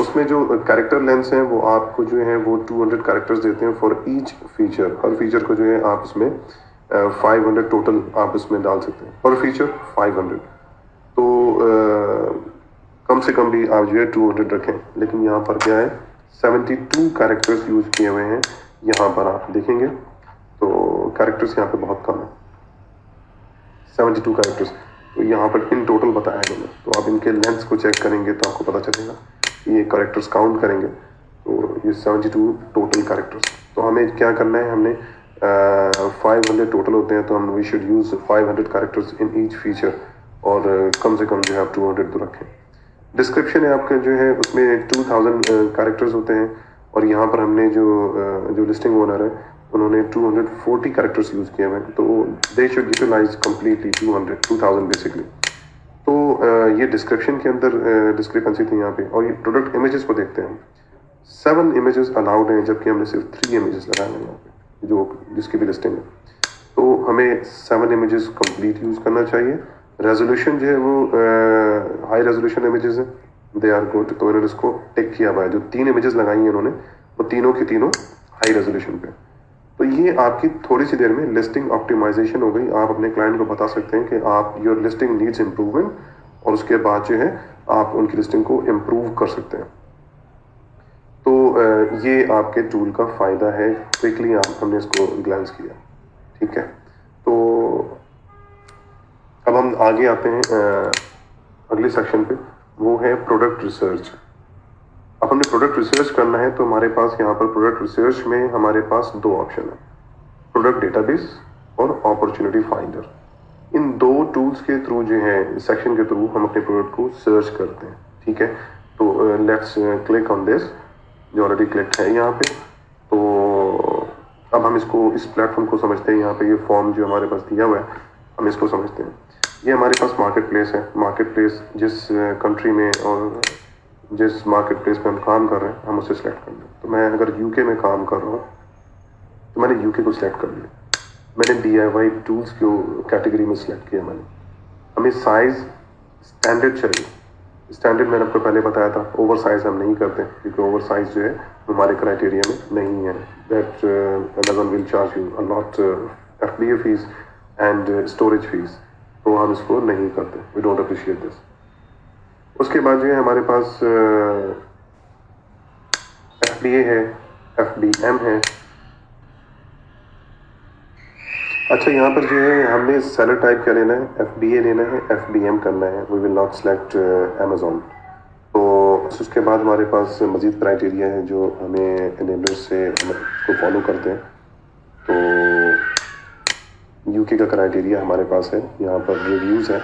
उसमें जो कैरेक्टर लेंथ है वो आपको जो है वो 200 कैरेक्टर्स देते हैं for each feature. Her feature को जो है आप इसमें 500 टोटल आप इसमें डाल सकते हैं, पर फीचर 500। तो कम से कम भी आप जो है 200 रखें, लेकिन यहाँ पर क्या है 72 कैरेक्टर्स यूज किए हुए हैं। यहाँ पर आप देखेंगे तो कैरेक्टर्स यहाँ पे बहुत कम है, 72 कैरेक्टर्स। तो यहाँ पर इन टोटल बताया गया, तो आप इनके लेंथ्स को चेक करेंगे तो आपको पता चलेगा। ये कैरेक्टर्स काउंट करेंगे तो ये 72 टोटल कैरेक्टर्स। तो हमें क्या करना है, हमने 500 टोटल होते हैं, तो हम we should use 500 characters in each feature, और कम से कम जो है आप 200 तो रखें। डिस्क्रिप्शन है आपका जो है उसमें 2000 कैरेक्टर्स होते हैं, और यहाँ पर हमने जो लिस्टिंग ओनर है उन्होंने 240 कैरेक्टर्स यूज़ किए हैं, तो they should utilise completely 2000 basically. तो ये डिस्क्रिप्शन के अंदर डिस्क्रिपेंसी थी यहाँ पे। और ये प्रोडक्ट इमेजेस को देखते हैं, 7 इमेजेस अलाउड हैं जबकि हमने सिर्फ 3 इमेजेस लगाए हैं यहाँ पे, जिसकी भी लिस्टिंग है। तो हमें 7 इमेजेस कंप्लीट यूज़ करना चाहिए। रेजोल्यूशन जो है वो हाई रेजोल्यूशन इमेजेस हैं, दे आर गुड, तो इन्होंने इसको टिक किया हुआ है। जो 3 इमेजेस लगाई हैं इन्होंने, वो तीनों की तीनों हाई रेजोल्यूशन पे। तो ये आपकी थोड़ी सी देर में लिस्टिंग ऑप्टिमाइजेशन हो गई। आप अपने क्लाइंट को बता सकते हैं कि आप योर लिस्टिंग नीड्स इम्प्रूवमेंट, और उसके बाद जो है आप उनकी लिस्टिंग को इम्प्रूव कर सकते हैं। तो ये आपके टूल का फ़ायदा है। क्विकली हमने इसको ग्लैंस किया, ठीक है। तो अब हम आगे आते हैं अगले सेक्शन पे, वो है प्रोडक्ट रिसर्च। अब हमने प्रोडक्ट रिसर्च करना है, तो हमारे पास यहाँ पर प्रोडक्ट रिसर्च में हमारे पास 2 ऑप्शन है, प्रोडक्ट डेटाबेस और अपॉर्चुनिटी फाइंडर। इन 2 टूल्स के थ्रू जो है, सेक्शन के थ्रू हम अपने प्रोडक्ट को सर्च करते हैं, ठीक है। तो लेट्स क्लिक ऑन दिस, जो ऑलरेडी क्लिक है यहाँ पे। तो अब हम इसको, इस प्लेटफॉर्म को समझते हैं। यहाँ पे ये फॉर्म जो हमारे पास दिया हुआ है, हम इसको समझते हैं। ये हमारे पास मार्केट प्लेस है। मार्केट प्लेस जिस कंट्री में और जिस मार्केट प्लेस पे हम काम कर रहे हैं, हम उसे सिलेक्ट कर लें। तो मैं अगर यूके में काम कर रहा हूँ तो मैंने यूके को सिलेक्ट कर लिया। मैंने DIY टूल्स को कैटेगरी में सिलेक्ट किया मैंने। हमें साइज स्टैंडर्ड चाहिए। स्टैंडर्ड मैंने आपको पहले बताया था, ओवर साइज हम नहीं करते क्योंकि ओवर साइज जो है हमारे क्राइटेरिया में नहीं है। That Amazon will charge you a lot FBA fees and storage fees, तो हम इसको नहीं करते, वी डोंट अप्रिशिएट दिस। उसके बाद जो है हमारे पास FBA है, FBM है। अच्छा, यहाँ पर जो है हमने सेलर टाइप क्या लेना है, FBA लेना है, FBM करना है। We will not select Amazon। तो उसके बाद हमारे पास मज़ीद क्राइटेरिया है जो हमें एनेबलर्स से को फॉलो करते हैं। तो यूके का क्राइटेरिया हमारे पास है, यहाँ पर रिव्यूज़ है,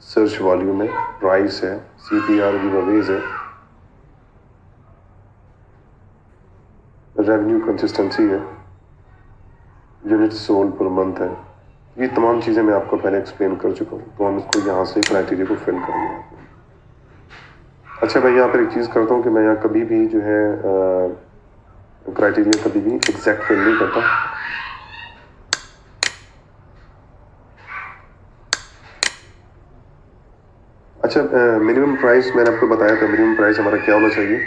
सर्च वॉल्यूम है, प्राइस है, CPR गिवअवेज है, रेवेन्यू कंसिस्टेंसी है, यूनिट सोल्ड पर मंथ है। ये तमाम चीज़ें मैं आपको पहले एक्सप्लेन कर चुका हूँ, तो हम इसको यहाँ से क्राइटेरिया को फिल करेंगे। अच्छा, मैं यहाँ पर एक चीज़ करता हूँ कि मैं यहाँ कभी भी जो है क्राइटेरिया कभी भी एग्जैक्ट फिल नहीं करता। अच्छा, मिनिमम प्राइस मैंने आपको बताया था, मिनिमम प्राइस हमारा क्या होना चाहिए।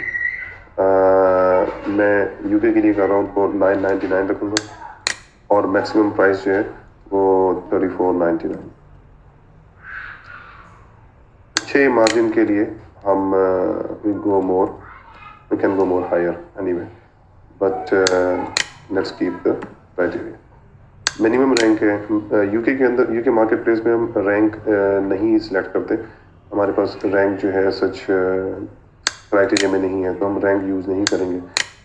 मैं यूके के लिए कर रहा हूँ तो 999 रखूँगा और मैक्सिमम प्राइस जो है वो 3499। अच्छे मार्जिन के लिए हम we go more, we can go more higher anyway, but let's keep the criteria. Minimum rank है यूके के अंदर, यूके मार्केट प्लेस में हम रैंक नहीं सिलेक्ट करते। हमारे पास रैंक जो है सच क्राइटेरिया में नहीं है, तो हम रैंक यूज़ नहीं करेंगे।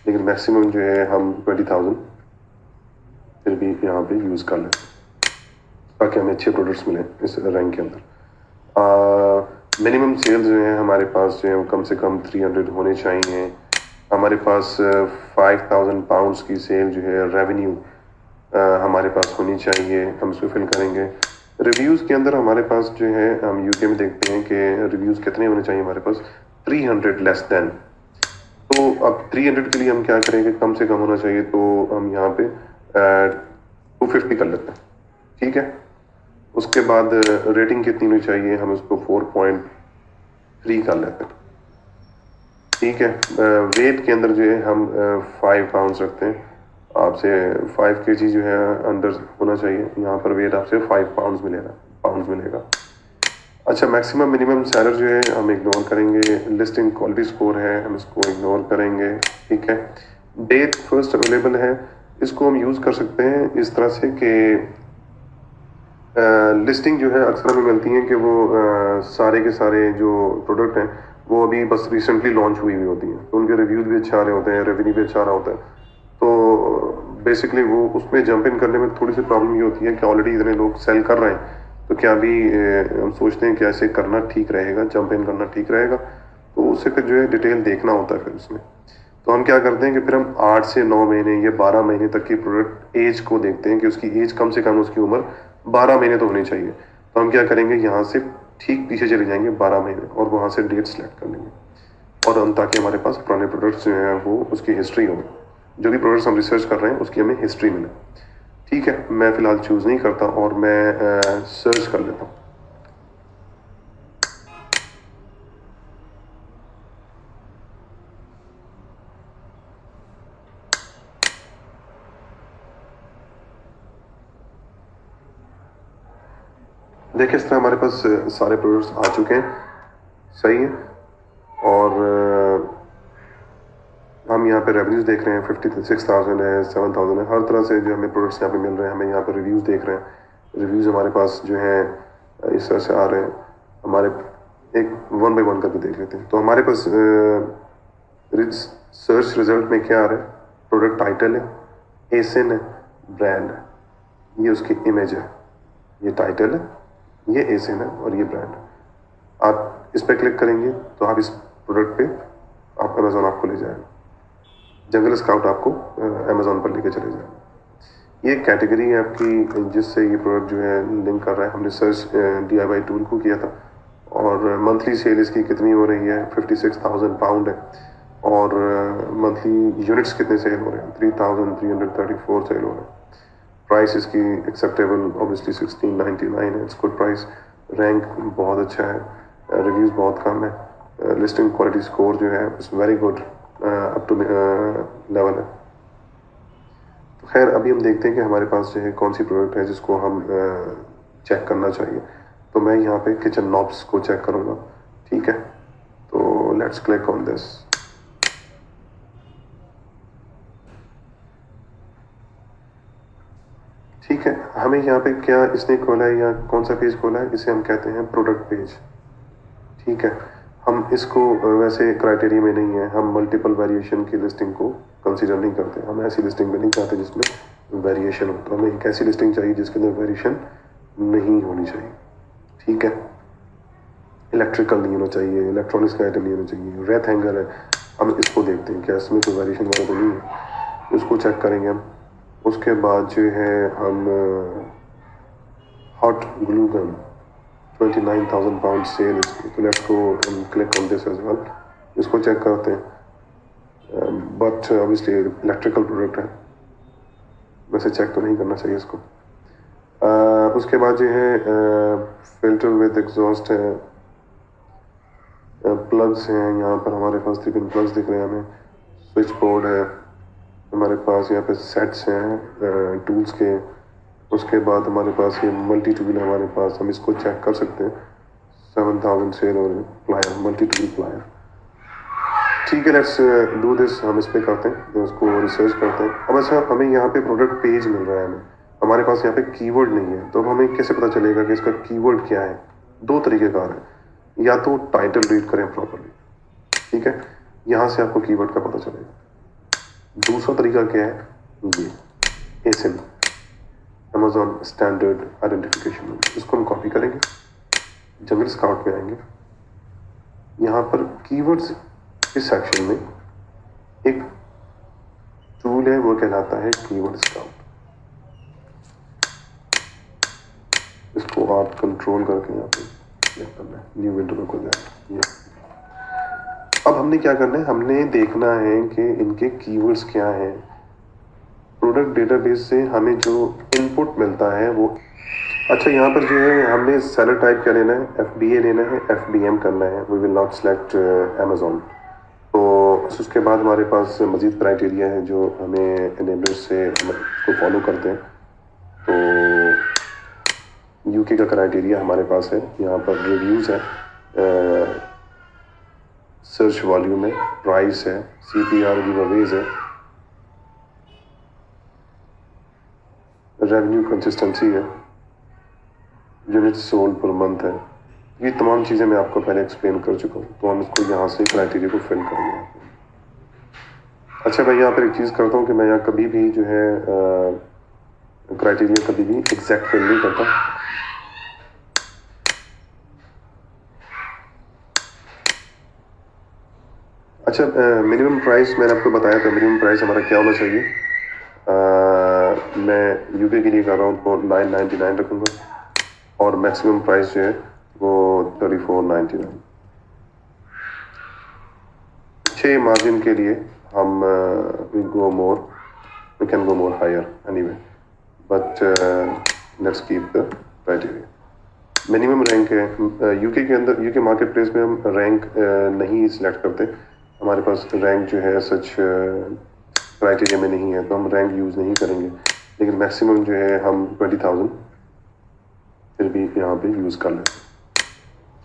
लेकिन मैक्सिमम जो है हम 20,000 फिर भी यहाँ पे यूज़ कर लें ताकि हमें अच्छे प्रोडक्ट्स मिलें इस रैंक के अंदर। मिनिमम सेल्स जो है हमारे पास जो है वो कम से कम 300 होने चाहिए। हमारे पास 5,000 पाउंड्स की सेल जो है रेवेन्यू हमारे पास होनी चाहिए, हम इसको फिल करेंगे। रिव्यूज़ के अंदर हमारे पास जो है हम यूके में देखते हैं कि रिव्यूज़ कितने होने चाहिए हमारे पास, 300 लेस देन। तो अब 300 के लिए हम क्या करेंगे, कम से कम होना चाहिए, तो हम यहाँ पे 250 कर लेते हैं, ठीक है। उसके बाद रेटिंग कितनी होनी चाहिए, हम उसको 4.3 कर लेते हैं, ठीक है। वेट के अंदर जो है हम 5 पाउंड्स रखते हैं। आपसे 5 kg जो है अंदर होना चाहिए, यहाँ पर वेट आपसे 5 पाउंड्स मिलेगा। अच्छा, मैक्सिमम मिनिमम सेलर जो है हम इग्नोर करेंगे। लिस्टिंग क्वालिटी स्कोर है, हम इसको इग्नोर करेंगे, ठीक है। डेट फर्स्ट अवेलेबल है, इसको हम यूज़ कर सकते हैं इस तरह से कि लिस्टिंग जो है अक्सर हमें मिलती है कि वो सारे के सारे जो प्रोडक्ट हैं वो अभी बस रिसेंटली लॉन्च हुई होती हैं, तो उनके रिव्यूज़ भी अच्छे आ रहे होते हैं, रेवेन्यू भी अच्छा आ रहा होता है। तो बेसिकली वो उसमें जंप इन करने में थोड़ी सी प्रॉब्लम ये होती है कि ऑलरेडी इतने लोग सेल कर रहे हैं, तो क्या अभी हम सोचते हैं कि ऐसे करना ठीक रहेगा, जंप इन करना ठीक रहेगा, तो उससे फिर जो है डिटेल देखना होता है फिर उसमें। तो हम क्या करते हैं कि फिर हम 8 से 9 महीने या 12 महीने तक की प्रोडक्ट एज को देखते हैं कि उसकी एज कम से कम, उसकी उम्र 12 महीने तो होनी चाहिए। तो हम क्या करेंगे, यहाँ से ठीक पीछे चले जाएंगे 12 महीने और वहाँ से डेट सेलेक्ट कर लेंगे, और हम ताकि हमारे पास पुराने प्रोडक्ट्स जो हैं वो उसकी हिस्ट्री हो, जो भी प्रोडक्ट्स हम रिसर्च कर रहे हैं उसकी हमें हिस्ट्री मिले, ठीक है। मैं फ़िलहाल चूज़ नहीं करता और मैं सर्च कर लेता हूँ। देखिए, इस तरह हमारे पास सारे प्रोडक्ट्स आ चुके हैं, सही है। और हम यहाँ पे रेवेन्यूज देख रहे हैं, 56,000 है, 7,000 है, हर तरह से जो हमें प्रोडक्ट्स यहाँ पे मिल रहे हैं। हमें यहाँ पे रिव्यूज़ देख रहे हैं, रिव्यूज़ हमारे पास जो हैं इस तरह से आ रहे हैं। हमारे एक 1 बाय 1 करके देख लेते हैं। तो हमारे पास सर्च रिजल्ट में क्या आ रहा है, प्रोडक्ट टाइटल है, एसिन है, ब्रांड है, ये उसकी इमेज है, ये टाइटल है, ये एसिन है और ये ब्रांड है। आप इस पर क्लिक करेंगे तो आप इस प्रोडक्ट पे आप अमेज़ॉन आपको ले जाएगा, जंगल स्काउट आपको अमेज़ॉन पर लेके चले जाएगा। ये कैटेगरी है आपकी जिससे ये प्रोडक्ट जो है लिंक कर रहा है। हमने सर्च DIY टूल को किया था और मंथली सेल इसकी कितनी हो रही है, 56,000 पाउंड है, और मंथली यूनिट्स कितने सेल हो रहे हैं, 3,334 सेल हो रहे हैं। प्राइस इसकी एक्सेप्टेबल ऑब्वियसली 1699 है, इट्स गुड प्राइस। रैंक बहुत अच्छा है, रिव्यूज़ बहुत कम है, लिस्टिंग क्वालिटी स्कोर जो है it's very good, up to level है। तो खैर, अभी हम देखते हैं कि हमारे पास जो है कौन सी प्रोडक्ट है जिसको हम चेक करना चाहिए। तो मैं यहाँ पे किचन नॉब्स को चेक करूँगा, ठीक है। तो लेट्स क्लिक ऑन दिस। ठीक है, हमें यहाँ पे क्या इसने खोला है या कौन सा पेज खोला है, इसे हम कहते हैं प्रोडक्ट पेज, ठीक है। हम इसको वैसे क्राइटेरिया में नहीं है, हम मल्टीपल वेरिएशन की लिस्टिंग को कंसीडर नहीं करते। हम ऐसी लिस्टिंग में नहीं चाहते जिसमें वेरिएशन हो, तो हमें एक ऐसी लिस्टिंग चाहिए जिसके अंदर वेरिएशन नहीं होनी चाहिए, ठीक है। इलेक्ट्रिकल नहीं होना चाहिए, इलेक्ट्रॉनिक्स का आइटम नहीं होना चाहिए। रेथ हैंगर है, हम इसको देखते हैं क्या इसमें कोई वेरिएशन वाला तो नहीं है, इसको चेक करेंगे हम। उसके बाद जो है हम hot glue gun 29,000 pound sale, तो let's go click on this as well. इसको चेक करते हैं, बट ऑब्वियसली इलेक्ट्रिकल प्रोडक्ट है, वैसे चेक तो नहीं करना चाहिए इसको। उसके बाद जो है फिल्टर विद एग्जॉस्ट है, प्लग्स हैं यहाँ पर हमारे पास 3 पिन प्लग्स दिख रहे हैं हमें, स्विच बोर्ड है हमारे पास, यहाँ पे सेट्स हैं टूल्स के। उसके बाद हमारे पास ये मल्टी टूल है हमारे पास, हम इसको चेक कर सकते हैं। 7,000 सेल और प्लायर, मल्टी टूल प्लायर, ठीक है। लेट्स डू दिस, हम इस पे करते हैं, उसको रिसर्च करते हैं। अब ऐसा हमें यहाँ पे प्रोडक्ट पेज मिल रहा है, हमें हमारे पास यहाँ पे कीवर्ड नहीं है, तो हमें कैसे पता चलेगा कि इसका कीवर्ड क्या है? 2 तरीकेकार है, या तो टाइटल रीड करें प्रॉपरली, ठीक है, यहाँ से आपको कीवर्ड का पता चलेगा। दूसरा तरीका क्या है, ये एसिन, अमेजॉन स्टैंडर्ड आइडेंटिफिकेशन, इसको हम कॉपी करेंगे, जंगल स्काउट में आएंगे, यहाँ पर कीवर्ड्स इस सेक्शन में एक टूल है, वो कहलाता है कीवर्ड स्काउट। इसको आप कंट्रोल करके यहाँ पे करना है, न्यू विंडो में खुल जाए ये। अब हमने क्या करना है, हमने देखना है कि इनके कीवर्ड्स क्या हैं। प्रोडक्ट डेटाबेस से हमें जो इनपुट मिलता है वो, अच्छा यहाँ पर जो है हमने सेलर टाइप क्या लेना है, FBA लेना है, FBM करना है, we will not select Amazon. तो उसके बाद हमारे पास मजीद क्राइटेरिया है जो हमें एनेबलर्स से उसको फॉलो करते हैं। तो UK का क्राइटेरिया हमारे पास है, यहाँ पर रिव्यूज़ है, सर्च वॉल्यूम है, प्राइस है, CPR गिवअवेज है, रेवेन्यू कंसिस्टेंसी है, यूनिट्स सोल्ड पर मंथ है। ये तमाम चीज़ें मैं आपको पहले एक्सप्लेन कर चुका हूँ, तो हम इसको यहाँ से क्राइटेरिया को फिल करेंगे। अच्छा मैं यहाँ पर एक चीज़ करता हूँ कि मैं यहाँ कभी भी जो है क्राइटेरिया कभी भी एग्जैक्ट फिल नहीं करता। अच्छा मिनिमम प्राइस मैंने आपको बताया था, मिनिमम प्राइस हमारा क्या होना चाहिए। मैं UK के लिए कर रहा हूँ तो 999 रखूँगा, और मैक्सिमम प्राइस जो है वो 3499। अच्छे मार्जिन के लिए हम we can go more higher anyway, but let's keep the criteria. Minimum rank है UK के अंदर, UK मार्केट प्लेस में हम रैंक नहीं सिलेक्ट करते, हमारे पास रैंक जो है सच क्राइटेरिया में नहीं है, तो हम रैंक यूज़ नहीं करेंगे। लेकिन मैक्सिमम जो है हम 20,000 फिर भी यहाँ पे यूज़ कर लेते हैं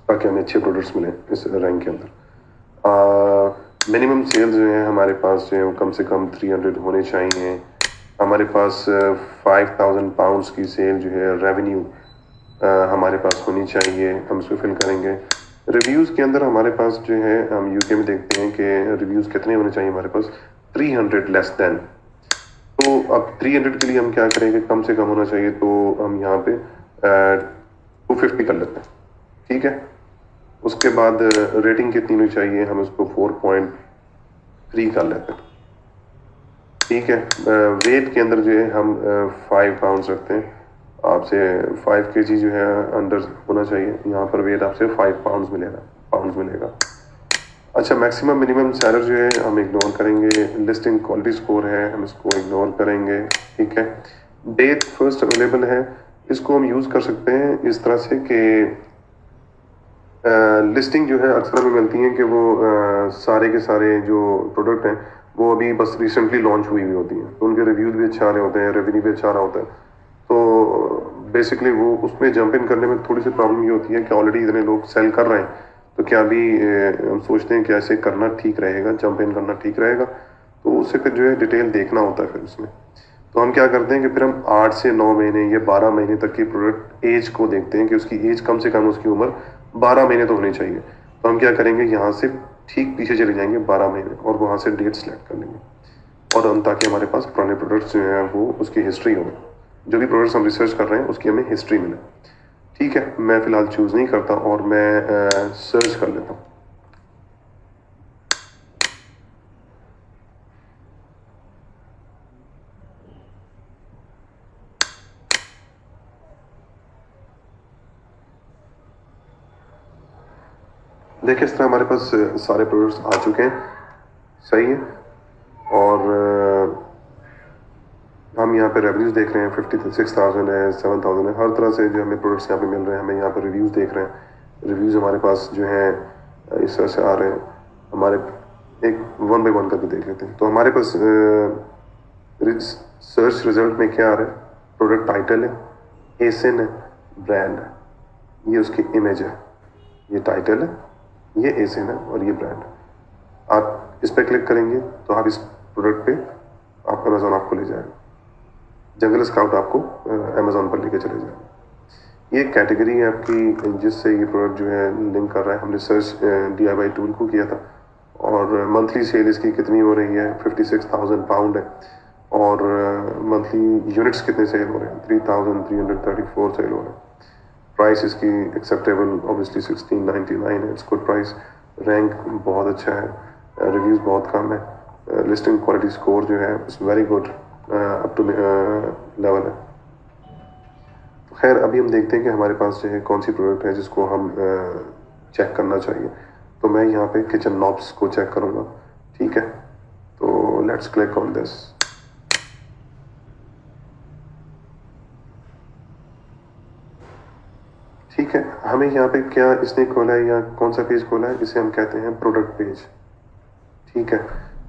ताकि हमें अच्छे प्रोडक्ट्स मिलें इस रैंक के अंदर। मिनिमम सेल्स जो है हमारे पास जो है वो कम से कम 300 होने चाहिए। हमारे पास 5,000 पाउंड्स की सेल जो है रेवेन्यू हमारे पास होनी चाहिए, हम इसको फिल करेंगे। रिव्यूज़ के अंदर हमारे पास जो है हम UK में देखते हैं कि रिव्यूज़ कितने होने चाहिए हमारे पास, 300 लेस देन। तो अब 300 के लिए हम क्या करेंगे, कम से कम होना चाहिए, तो हम यहाँ पे 250 कर लेते हैं, ठीक है। उसके बाद रेटिंग कितनी होनी चाहिए, हम उसको 4.3 कर लेते हैं, ठीक है। वेट के अंदर जो है हम 5 पाउंड्स रखते हैं, आपसे 5 kg जो है अंडर होना चाहिए, यहाँ पर वेट आपसे 5 पाउंड्स मिलेगा। अच्छा मैक्सिमम मिनिमम सैलर जो है हम इग्नोर करेंगे। लिस्टिंग क्वालिटी स्कोर है, हम इसको इग्नोर करेंगे, ठीक है। डेट फर्स्ट अवेलेबल है, इसको हम यूज़ कर सकते हैं इस तरह से कि लिस्टिंग जो है अक्सर हमें मिलती है कि वो सारे के सारे जो प्रोडक्ट हैं वो अभी बस रिसेंटली लॉन्च हुई होती हैं, तो उनके रिव्यूज़ भी अच्छे आ रहे होते हैं, रेवेन्यू भी अच्छा आ रहा होता है। तो बेसिकली वो उसमें जंप इन करने में थोड़ी सी प्रॉब्लम ये होती है कि ऑलरेडी इतने लोग सेल कर रहे हैं, तो क्या अभी हम सोचते हैं कि ऐसे करना ठीक रहेगा, जंप इन करना ठीक रहेगा, तो उससे फिर जो है डिटेल देखना होता है फिर उसमें। तो हम क्या करते हैं कि फिर हम 8 से 9 महीने या 12 महीने तक की प्रोडक्ट एज को देखते हैं कि उसकी एज कम से कम उसकी उम्र 12 महीने तो होनी चाहिए। तो हम क्या करेंगे, यहाँ से ठीक पीछे चले जाएंगे 12 महीने और वहाँ से डेट सेलेक्ट कर लेंगे, और हम ताकि हमारे पास पुराने प्रोडक्ट्स जो हैं वो उसकी हिस्ट्री हो, जो भी प्रोडक्ट्स हम रिसर्च कर रहे हैं उसकी हमें हिस्ट्री मिले। ठीक है, मैं फ़िलहाल चूज़ नहीं करता और मैं सर्च कर लेता हूँ। देखिए इस तरह हमारे पास सारे प्रोडक्ट्स आ चुके हैं, सही है। और हम यहाँ पे रेवेन्यूज देख रहे हैं, 56,000 है, 7,000 है, हर तरह से जो हमें प्रोडक्ट्स यहाँ पे मिल रहे हैं। हमें यहाँ पे रिव्यूज़ देख रहे हैं, रिव्यूज़ हमारे पास जो हैं इस तरह से आ रहे हैं। हमारे एक 1 बाय 1 करके देख लेते हैं। तो हमारे पास सर्च रिजल्ट में क्या आ रहा है, प्रोडक्ट टाइटल है, एसिन है, ब्रांड है, ये उसकी इमेज है, ये टाइटल है, ये एसिन है और ये ब्रांड है। आप इस पर क्लिक करेंगे तो आप इस प्रोडक्ट पे आप अमेजोन आपको ले जाएगा, जंगल स्काउट आपको अमेजोन पर लेके चले जाएगा। ये कैटेगरी है आपकी जिससे ये प्रोडक्ट जो है लिंक कर रहा है। हमने सर्च DIY टूल को किया था और मंथली सेल इसकी कितनी हो रही है, 56,000 पाउंड है, और मंथली यूनिट्स कितने सेल हो रहे हैं, 3,334 सेल हो रहे हैं। प्राइस इसकी एक्सेप्टेबल ऑब्वियसली 1699 है, इट्स गुड प्राइस। रैंक बहुत अच्छा है, रिव्यूज़ बहुत कम है, लिस्टिंग क्वालिटी स्कोर जो है it's very good, up to level है। खैर अभी हम देखते हैं कि हमारे पास जो है कौन सी प्रोडक्ट है जिसको हम चेक करना चाहिए। तो मैं यहाँ पे किचन नॉब्स को चेक करूँगा, ठीक है। तो लेट्स क्लिक ऑन दिस। ठीक है, हमें यहाँ पे क्या इसने खोला है या कौन सा पेज खोला है, इसे हम कहते हैं प्रोडक्ट पेज। ठीक है,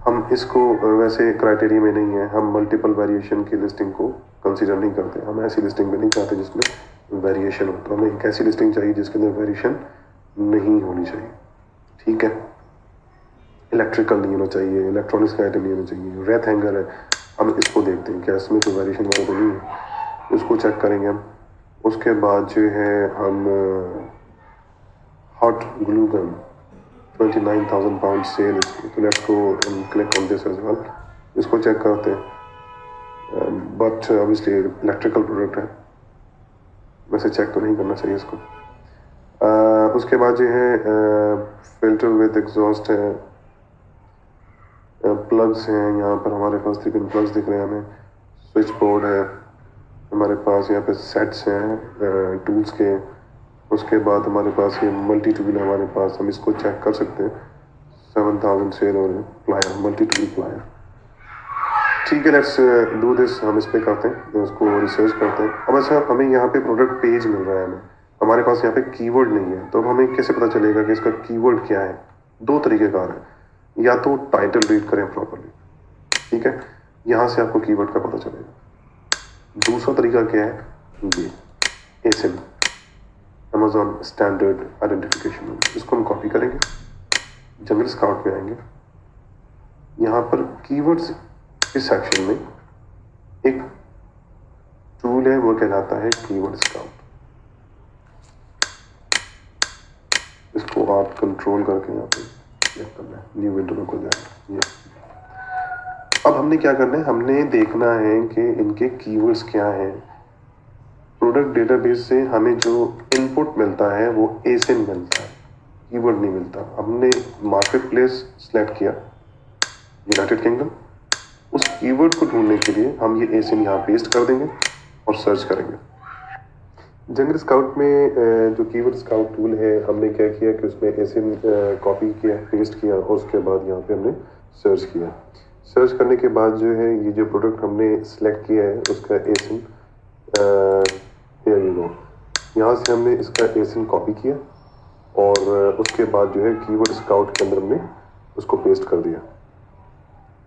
हम इसको वैसे क्राइटेरिया में नहीं है, हम मल्टीपल वेरिएशन की लिस्टिंग को कंसीडर नहीं करते। हम ऐसी लिस्टिंग में नहीं चाहते जिसमें वेरिएशन हो, तो हमें एक ऐसी लिस्टिंग चाहिए जिसके अंदर वेरिएशन नहीं होनी चाहिए। ठीक है, इलेक्ट्रिकल नहीं होना चाहिए, इलेक्ट्रॉनिक्स का आइटम नहीं होना चाहिए, रेथ हैंगर है, हम इसको देखते हैं क्या इसमें कोई वेरिएशन वाला तो नहीं है, इसको चेक करेंगे हम। उसके बाद जो है हम hot glue gun 29,000 pound sale इसकी, तो let's go and click on this as well. इसको चेक करते हैं, बट ऑब्वियसली इलेक्ट्रिकल प्रोडक्ट है, वैसे चेक तो नहीं करना चाहिए इसको। उसके बाद जो है फिल्टर विद एग्जॉस्ट है, प्लग्स हैं, यहाँ पर हमारे पास 3 पिन प्लग्स दिख रहे हैं हमें, स्विच बोर्ड है हमारे पास, यहाँ पे सेट्स हैं टूल्स के। उसके बाद हमारे पास ये मल्टी टूल है हमारे पास, हम इसको चेक कर सकते हैं, 7,000 सेल हो रहे हैं, प्लायर, मल्टी टूल प्लायर। ठीक है, लेट्स डू दिस। हम इस पे करते हैं, उसको रिसर्च करते हैं। अब अच्छा हमें यहाँ पे प्रोडक्ट पेज मिल रहा है, हमारे पास यहाँ पे कीवर्ड नहीं है, तो हमें कैसे पता चलेगा कि इसका कीवर्ड क्या है। 2 तरीक़ेकार है, या तो टाइटल रीड करें प्रॉपरली, ठीक है, यहाँ से आपको कीवर्ड का पता चलेगा। दूसरा तरीका क्या है, ये एसिन, अमेजोन स्टैंडर्ड आइडेंटिफिकेशन, इसको हम कॉपी करेंगे, जंगल स्काउट में आएंगे, यहाँ पर कीवर्ड्स इस सेक्शन में एक टूल है, वो कहलाता है कीवर्ड स्काउट। इसको आप कंट्रोल करके यहाँ पे क्लिक करना है, न्यू विंडो में खुल जाएगा ये। अब हमने क्या करना है, हमने देखना है कि इनके कीवर्ड्स क्या हैं। प्रोडक्ट डेटाबेस से हमें जो इनपुट मिलता है वो एसिन मिलता है, कीवर्ड नहीं मिलता। हमने मार्केट प्लेस सेलेक्ट किया, यूनाइटेड किंगडम, उस कीवर्ड को ढूंढने के लिए हम ये एसिन यहाँ पेस्ट कर देंगे और सर्च करेंगे। जंगल स्काउट में जो कीवर्ड स्काउट टूल है, हमने क्या किया कि उसमें एसिन कॉपी किया, पेस्ट किया, और उसके बाद यहाँ पे हमने सर्च किया। सर्च करने के बाद जो है ये जो प्रोडक्ट हमने सेलेक्ट किया है उसका एसिन, हियर यू गो, यहाँ से हमने इसका एसिन कॉपी किया और उसके बाद जो है कीवर्ड स्काउट के अंदर हमने उसको पेस्ट कर दिया।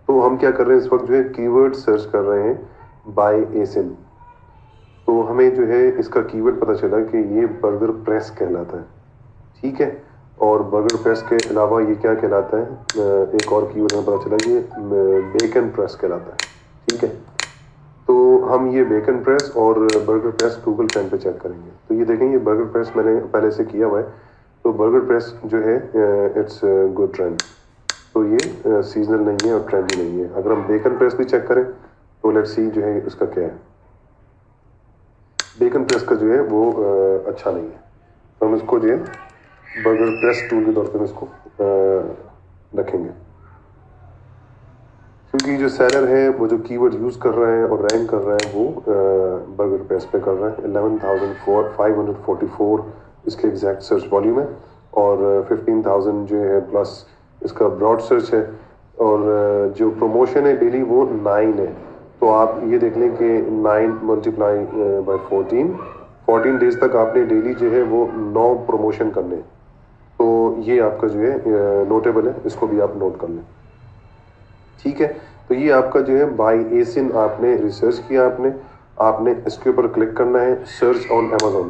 तो हम क्या कर रहे हैं इस वक्त, जो है कीवर्ड सर्च कर रहे हैं बाय एसिन। तो हमें जो है इसका कीवर्ड पता चला कि ये बर्गर प्रेस कहलाता है, ठीक है। और बर्गर प्रेस के अलावा ये क्या कहलाता है, एक और कीवर्ड हमें पता चला कि बेकन प्रेस कहलाता है, ठीक है। तो हम ये बेकन प्रेस और बर्गर प्रेस गूगल ट्रेंड पे चेक करेंगे। तो ये देखें, ये बर्गर प्रेस मैंने पहले से किया हुआ है, तो बर्गर प्रेस जो है इट्स गुड ट्रेंड। तो ये सीजनल नहीं है और ट्रेंडी नहीं है। अगर हम बेकन प्रेस भी चेक करें तो लेट्स सी जो है इसका क्या है। बेकन प्रेस का जो है वो अच्छा नहीं है, तो हम इसको जो है बर्गर प्रेस टूल के तौर पर इसको रखेंगे, क्योंकि जो सेलर है वो जो कीवर्ड यूज़ कर रहा है और रैंक कर रहा है वो बर्गर प्रेस पे कर रहा है। 11,544 इसके एग्जैक्ट सर्च वॉल्यूम है और 15,000 जो है प्लस इसका ब्रॉड सर्च है। और जो प्रमोशन है डेली वो 9 है। तो आप ये देख लें कि 9 मल्टीप्लाई बाई 14 डेज तक आपने डेली जो है वो 9 प्रमोशन करने। तो ये आपका जो है नोटेबल है, इसको भी आप नोट कर लें, ठीक है। तो ये आपका जो है बाय एसिन आपने रिसर्च किया, आपने इसके ऊपर क्लिक करना है, सर्च ऑन अमेजोन।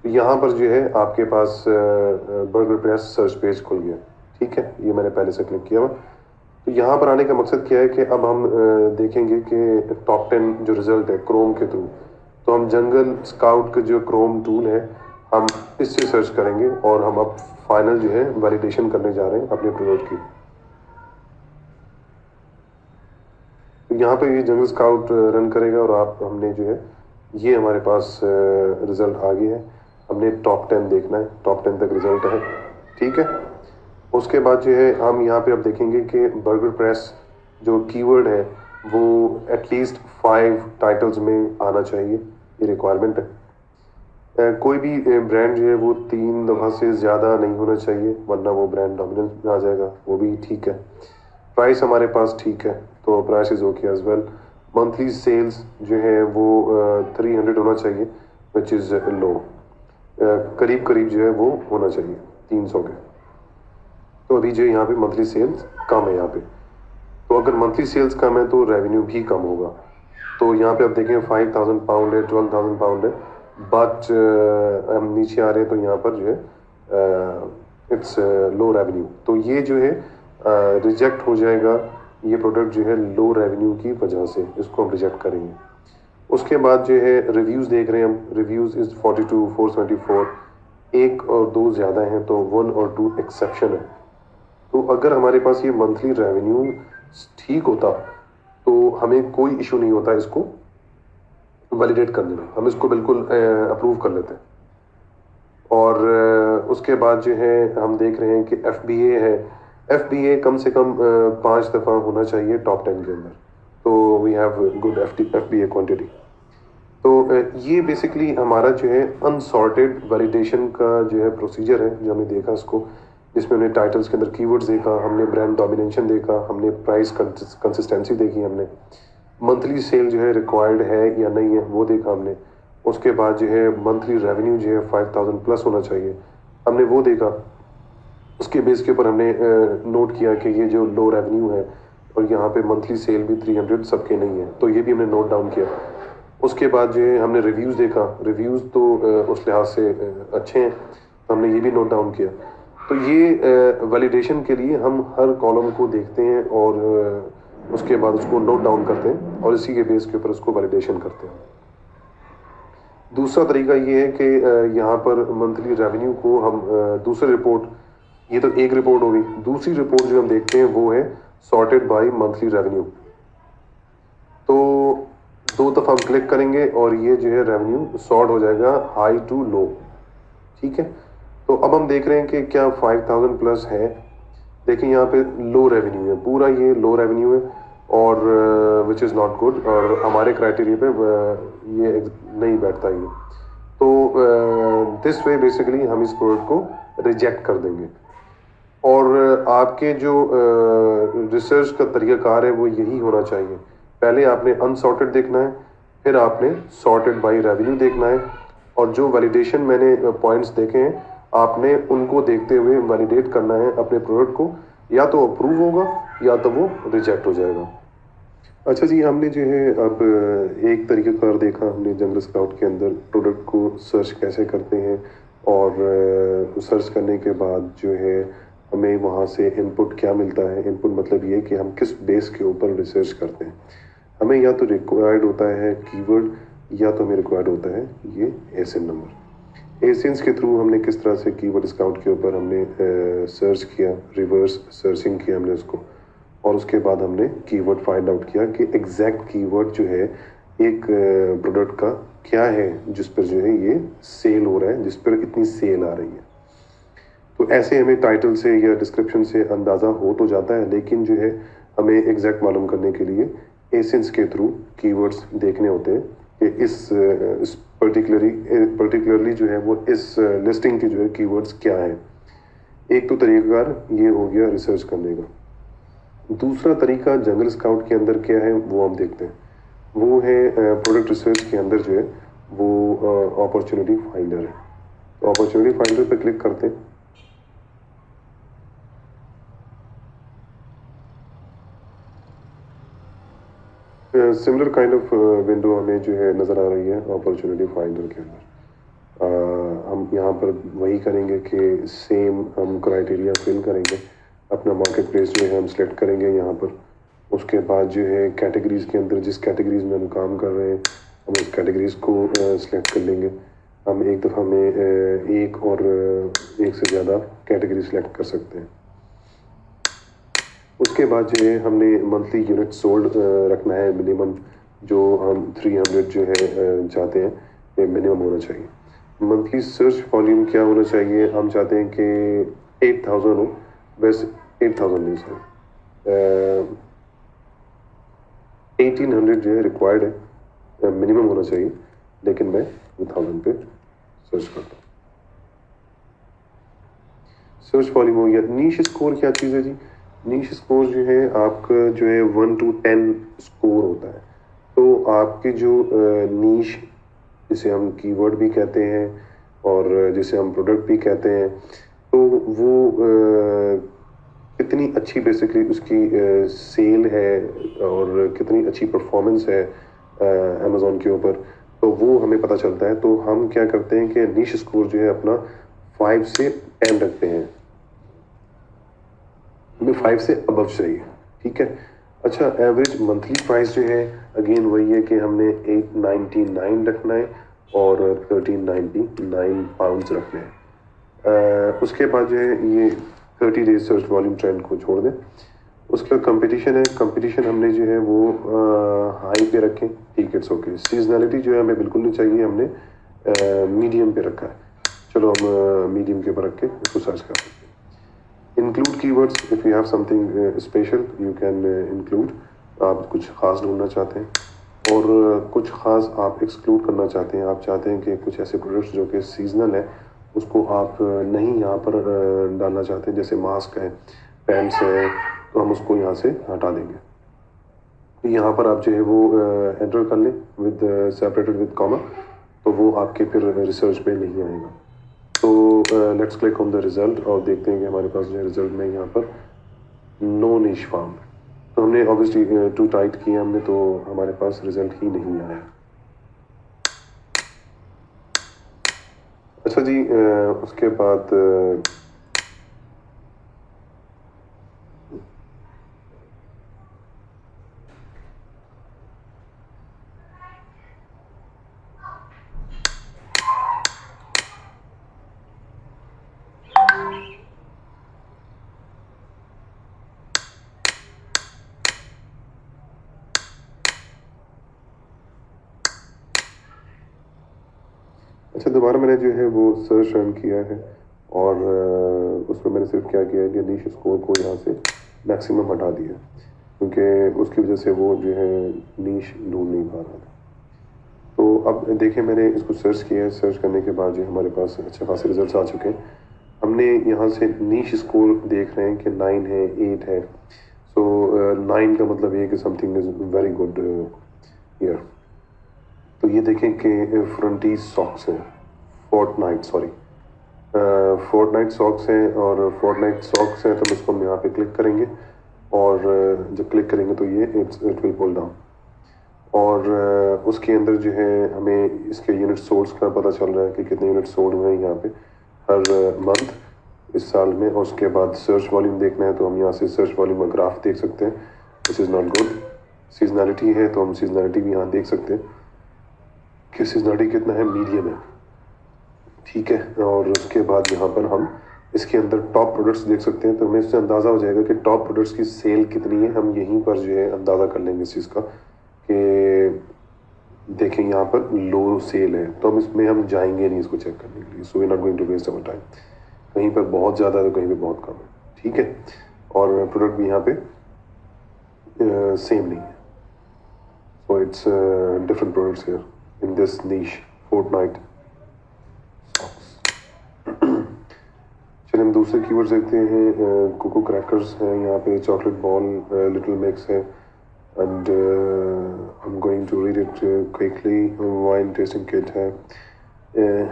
तो यहाँ पर जो है आपके पास बर्गर प्रेस सर्च पेज खुल गया, ठीक है। ये मैंने पहले से क्लिक किया हुआ। तो यहाँ पर आने का मकसद क्या है कि अब हम देखेंगे कि टॉप 10 जो रिजल्ट है क्रोम के थ्रू। तो हम जंगल स्काउट का जो क्रोम टूल है हम इससे सर्च करेंगे और हम अब फाइनल जो है वैलिडेशन करने जा रहे हैं अपने प्रोडक्ट की। तो यहाँ पे ये जंगल स्काउट रन करेगा और हमने जो है ये हमारे पास रिजल्ट आ गया है। हमने टॉप 10 देखना है, टॉप 10 तक रिजल्ट है, ठीक है। उसके बाद जो है हम यहाँ पे अब देखेंगे कि बर्गर प्रेस जो कीवर्ड है वो एटलीस्ट 5 टाइटल्स में आना चाहिए, ये रिक्वायरमेंट है। कोई भी ब्रांड जो है वो 3 दफ़ा से ज़्यादा नहीं होना चाहिए, वरना वो ब्रांड डोमिनेंस में आ जाएगा, वो भी ठीक है। प्राइस हमारे पास ठीक है, तो price is okay as well. Monthly sales जो है वो 300 होना चाहिए, विच इज़ लो। करीब करीब जो है वो होना चाहिए 300 के। तो अभी जो यहाँ पे मंथली सेल्स कम है यहाँ पे, तो अगर मंथली सेल्स कम है तो रेवेन्यू भी कम होगा। तो यहाँ पे आप देखें 5,000 पाउंड है, 12,000 पाउंड है, बट हम नीचे आ रहे हैं तो यहाँ पर जो है इट्स लो रेवेन्यू। तो ये जो है रिजेक्ट हो जाएगा, ये प्रोडक्ट जो है लो रेवेन्यू की वजह से, इसको हम रिजेक्ट करेंगे। उसके बाद जो है रिव्यूज़ देख रहे हैं हम, रिव्यूज़ इज़ 42, 474, 1 और 2 ज़्यादा हैं, तो 1 और 2 एक्सेप्शन है। तो अगर हमारे पास ये मंथली रेवेन्यू ठीक होता तो हमें कोई इशू नहीं होता इसको वैलिडेट करने में, हम इसको बिल्कुल अप्रूव कर लेते हैं। और उसके बाद जो है हम देख रहे हैं कि FBA है, FBA कम से कम 5 दफ़ा होना चाहिए टॉप 10 के अंदर, तो we have good FBA quantity. तो ये बेसिकली हमारा जो है अनसॉर्टेड वैलिडेशन का जो है प्रोसीजर है, जो हमने देखा इसको, जिसमें हमने टाइटल्स के अंदर कीवर्ड्स देखा, हमने ब्रांड डोमिनेशन देखा, हमने प्राइस कंसिस्टेंसी देखी, हमने मंथली सेल जो है रिक्वायर्ड है या नहीं है वो देखा हमने। उसके बाद जो है मंथली रेवेन्यू जो है 5,000 प्लस होना चाहिए, हमने वो देखा। उसके बेस के ऊपर हमने नोट किया कि ये जो लो रेवेन्यू है और यहाँ पे मंथली सेल भी 300 सबके नहीं है, तो ये भी हमने नोट डाउन किया। उसके बाद जो है हमने रिव्यूज़ देखा, रिव्यूज़ तो उस लिहाज से अच्छे हैं, तो हमने ये भी नोट डाउन किया। तो ये वैलिडेशन के लिए हम हर कॉलम को देखते हैं और उसके बाद उसको नोट डाउन करते हैं और इसी के बेस के ऊपर उसको वैलिडेशन करते हैं। दूसरा तरीका ये है कि यहाँ पर मंथली रेवेन्यू को हम दूसरी रिपोर्ट, ये तो एक रिपोर्ट होगी, दूसरी रिपोर्ट जो हम देखते हैं वो है सॉर्टेड बाय मंथली रेवेन्यू। तो 2 दफ़ा हम क्लिक करेंगे और ये जो है रेवेन्यू सॉर्ट हो जाएगा हाई टू लो, ठीक है। तो अब हम देख रहे हैं कि क्या 5,000 प्लस है। देखिए यहाँ पे लो रेवेन्यू है, पूरा ये लो रेवेन्यू है और विच इज़ नॉट गुड, और हमारे क्राइटेरिया पे ये नहीं बैठता ये। तो दिस वे बेसिकली हम इस प्रोडक्ट को रिजेक्ट कर देंगे। और आपके जो रिसर्च का तरीक़ाकार है वो यही होना चाहिए, पहले आपने अनसॉर्टेड देखना है, फिर आपने सॉर्टेड बाय रेवेन्यू देखना है, और जो वैलिडेशन मैंने पॉइंट्स देखे हैं आपने उनको देखते हुए वैलिडेट करना है अपने प्रोडक्ट को, या तो अप्रूव होगा या तो वो रिजेक्ट हो जाएगा। अच्छा जी, हमने जो है अब एक तरीक़ाकार देखा हमने जंगल स्काउट के अंदर प्रोडक्ट को सर्च कैसे करते हैं और सर्च करने के बाद जो है हमें वहाँ से इनपुट क्या मिलता है। इनपुट मतलब ये कि हम किस बेस के ऊपर रिसर्च करते हैं। हमें या तो रिक्वायर्ड होता है कीवर्ड या तो हमें रिक्वायर्ड होता है ये एसिन नंबर। एसिन्स के थ्रू हमने किस तरह से कीवर्ड स्काउट के ऊपर हमने सर्च किया, रिवर्स सर्चिंग किया हमने उसको, और उसके बाद हमने कीवर्ड फाइंड आउट किया कि एग्जैक्ट कीवर्ड जो है एक प्रोडक्ट का क्या है जिस पर जो है ये सेल हो रहा है, जिस पर इतनी सेल आ रही है। तो ऐसे हमें टाइटल से या डिस्क्रिप्शन से अंदाज़ा हो तो जाता है, लेकिन जो है हमें एग्जैक्ट मालूम करने के लिए एसिन्स के थ्रू कीवर्ड्स देखने होते हैं कि इस पर्टिकुलरली जो है वो इस लिस्टिंग की जो है कीवर्ड्स क्या है। एक तो तरीक़ाकार ये हो गया रिसर्च करने का। दूसरा तरीका जंगल स्काउट के अंदर क्या है वो हम देखते हैं। वो है प्रोडक्ट रिसर्च के अंदर जो है वो अपॉर्चुनिटी फाइंडर है। तो अपॉर्चुनिटी फाइंडर पे क्लिक करते हैं। सिमिलर काइंड ऑफ विंडो हमें जो है नज़र आ रही है अपॉर्चुनिटी फाइंडर के अंदर। हम यहाँ पर वही करेंगे कि सेम हम क्राइटेरिया फिल करेंगे, अपना मार्केट प्लेस जो है हम सेलेक्ट करेंगे यहाँ पर। उसके बाद जो है कैटेगरीज़ के अंदर जिस कैटेगरीज़ में हम काम कर रहे हैं हम उस कैटेगरीज़ को सेलेक्ट कर लेंगे। हम एक दफ़ा में एक और एक से ज़्यादा कैटेगरी सेलेक्ट कर सकते हैं। उसके बाद जो है हमने मंथली यूनिट सोल्ड रखना है मिनिमम, जो हम 300 जो है चाहते हैं ये मिनिमम होना चाहिए। मंथली सर्च वॉल्यूम क्या होना चाहिए, हम चाहते हैं कि 8000 हो, वैसे 8000 नहीं सर, 1800 जो है रिक्वायर्ड है, मिनिमम होना चाहिए, लेकिन मैं 1000 पे सर्च करता हूँ। सर्च वॉल्यूम हो गया। नीश स्कोर क्या चीज़ है जी? नीश स्कोर जो है आपका जो है 1 to 10 स्कोर होता है। तो आपकी जो नीश, जिसे हम कीवर्ड भी कहते हैं और जिसे हम प्रोडक्ट भी कहते हैं, तो वो कितनी अच्छी बेसिकली उसकी सेल है और कितनी अच्छी परफॉर्मेंस है अमेज़ॉन के ऊपर, तो वो हमें पता चलता है। तो हम क्या करते हैं कि नीश स्कोर जो है अपना 5 से 10 रखते हैं। हमें 5 से अबव चाहिए, ठीक है। अच्छा, एवरेज मंथली प्राइस जो है अगेन वही है कि हमने 899 रखना है और 1399 पाउंड्स रखने हैं। उसके बाद जो है ये 30 डेज सर्च वॉल्यूम ट्रेंड को छोड़ दें। उसके बाद कंपटीशन है। कंपटीशन हमने जो है वो हाई पे रखें, ठीक है, इट्स ओके। सीजनलिटी जो है हमें बिल्कुल नहीं चाहिए, हमने मीडियम पे रखा है। चलो हम मीडियम के ऊपर रख के इसको सर्च कर सकते हैं। Include keywords, if you have something special you can include. आप कुछ ख़ास ढूंढना चाहते हैं और कुछ ख़ास आप एक्सक्लूड करना चाहते हैं। आप चाहते हैं कि कुछ ऐसे प्रोडक्ट्स जो कि सीजनल है उसको आप नहीं यहाँ पर डालना चाहते, जैसे मास्क है, पैंट्स है, तो हम उसको यहाँ से हटा देंगे। तो यहाँ पर आप जो है वो एंटर कर लें विद सेपरेटेड विद कॉमा, तो वो आपके फिर रिसर्च में नहीं आएगा। तो let's click on the result और देखते हैं कि हमारे पास जो है रिजल्ट में यहाँ पर नो निश फाउंड। तो हमने ऑब्वियसली टू टाइट किया हमने, तो हमारे पास रिजल्ट ही नहीं आया। अच्छा जी, उसके बाद अच्छा, दोबारा मैंने जो है वो सर्च रन किया है और उसमें मैंने सिर्फ क्या किया है कि नीश स्कोर को यहाँ से मैक्सिमम हटा दिया, क्योंकि उसकी वजह से वो जो है नीश ढूंढ नहीं पा रहा था। तो अब देखिए मैंने इसको सर्च किया है, सर्च करने के बाद जो हमारे पास अच्छे खासे रिजल्ट्स आ चुके हैं। हमने यहाँ से नीश स्कोर देख रहे हैं कि 9 है, 8 है। सो 9 का मतलब ये कि something is very good here. तो ये देखें कि फ्रंटी सॉक्स हैं, फोर्टनाइट सॉक्स हैं, और फोर्टनाइट सॉक्स हैं तो हम इसको हम यहाँ पे क्लिक करेंगे और जब क्लिक करेंगे तो ये इट विल पुल डाउन। और उसके अंदर जो है हमें इसके यूनिट सोल्ड्स का पता चल रहा है कि कितने यूनिट सोल्ड हुए हैं यहाँ पे हर मंथ इस साल में। और उसके बाद सर्च वॉल्यूम देखना है तो हम यहाँ से सर्च वॉल्यूम का ग्राफ देख सकते हैं, which is not good. Seasonality है तो हम सीजनलिटी भी यहाँ देख सकते हैं कि सीजनलिटी कितना है, मीडियम है, ठीक है। और उसके बाद यहाँ पर हम इसके अंदर टॉप प्रोडक्ट्स देख सकते हैं, तो हमें इससे अंदाज़ा हो जाएगा कि टॉप प्रोडक्ट्स की सेल कितनी है। हम यहीं पर जो है अंदाज़ा कर लेंगे इस चीज़ का कि देखें यहाँ पर लो सेल है, तो हम इसमें हम जाएंगे नहीं इसको चेक करने के लिए। So we not going to waste our time. कहीं पर बहुत ज़्यादा है तो कहीं पर बहुत कम है, ठीक है। और प्रोडक्ट भी यहाँ पे सेम नहीं है। So it's different products here in this niche fortnight. चलिए हम दूसरे कीवर्ड्स देखते हैं। कोको क्रैकर्स हैं यहाँ पे, चॉकलेट बॉल, लिटिल मिक्स है, and I am going to read it quickly. Wine tasting kit है,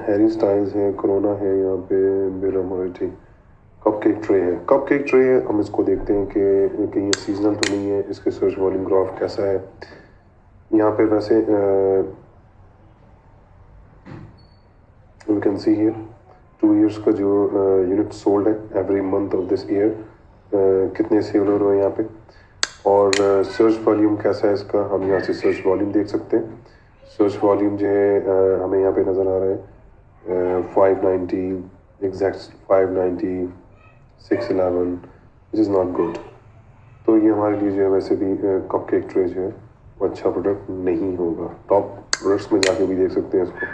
हैरी स्टाइल्स है, कोरोना है यहाँ पे, बेरा मोरेटी। कपकेक ट्रे है, कपकेक ट्रे है, हम इसको देखते हैं कि ये सीजनल तो नहीं है। इसके सर्च वॉल्यूम ग्राफ कैसा है यहाँ पे। वैसे we can see here 2 years का जो यूनिट सोल्ड है every month of this year, कितने सेल हो रहे हैं यहाँ पे। और सर्च वॉल्यूम कैसा है इसका, हम यहाँ से सर्च वॉल्यूम देख सकते हैं। सर्च वॉल्यूम जो है हमें यहाँ पे नज़र आ रहा है 590, exact 590, 611, which is not good. तो ये हमारे लिए जो है वैसे भी कपकेक ट्रे जो है वो अच्छा प्रोडक्ट नहीं होगा। टॉप प्रोडक्ट्स में जाके भी देख सकते हैं इसको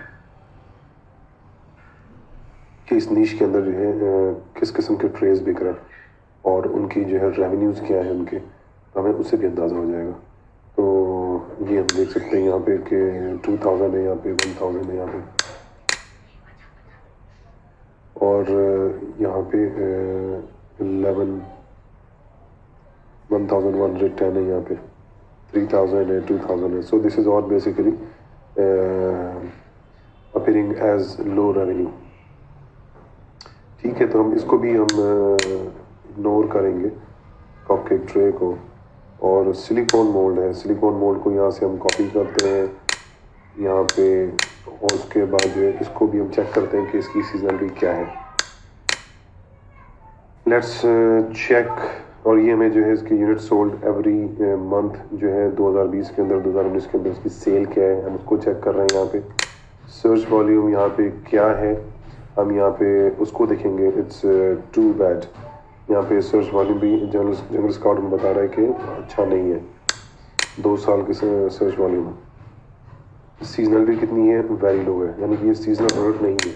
कि इस नीश के अंदर जो है किस किस्म के ट्रेस बिक रहे हैं और उनकी जो है रेवेन्यूज़ क्या है उनके, तो हमें उससे भी अंदाज़ा हो जाएगा। तो ये हम देख सकते हैं यहाँ पे कि 2000 है, यहाँ पे 1000 है यहाँ पे, और यहाँ पे 1110 है, यहाँ पे 3000 है, 2000 है। So this is all basically appearing as low revenue, ठीक है। तो हम इसको भी हम इग्नोर करेंगे कपकेक ट्रे को। और सिलिकॉन मोल्ड है, सिलिकॉन मोल्ड को यहाँ से हम कॉपी करते हैं यहाँ पे, और उसके बाद जो है इसको भी हम चेक करते हैं कि इसकी सीजनलिटी क्या है। Let's check. और ये हमें जो है इसकी यूनिट सोल्ड एवरी मंथ जो है 2020 के अंदर, 2019 के अंदर इसकी सेल क्या है, हम उसको चेक कर रहे हैं यहाँ पे। सर्च वॉल्यूम यहाँ पे क्या है, हम यहाँ पे उसको देखेंगे। इट्स टू बैड, यहाँ पे सर्च वॉल्यूम भी जनरल स्काउट में बता रहा है कि अच्छा नहीं है। 2 साल की सर्च वॉल्यूम। सीजनलिटी कितनी है, वेरी लो है, यानी कि ये सीजनल प्रोडक्ट नहीं है।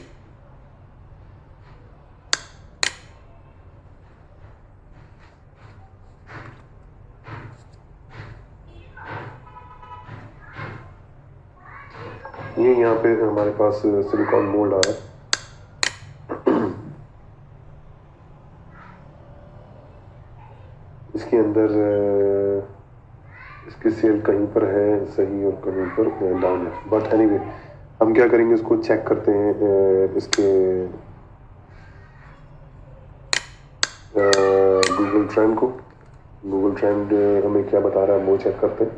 ये यहाँ पे हमारे पास सिलिकॉन मोल्ड आ रहा है। इसके अंदर इसकी सेल कहीं पर है सही और कहीं पर डाउन है, बट एनीवे हम क्या करेंगे, इसको चेक करते हैं इसके गूगल ट्रेंड को। गूगल ट्रेंड हमें क्या बता रहा है वो चेक करते हैं।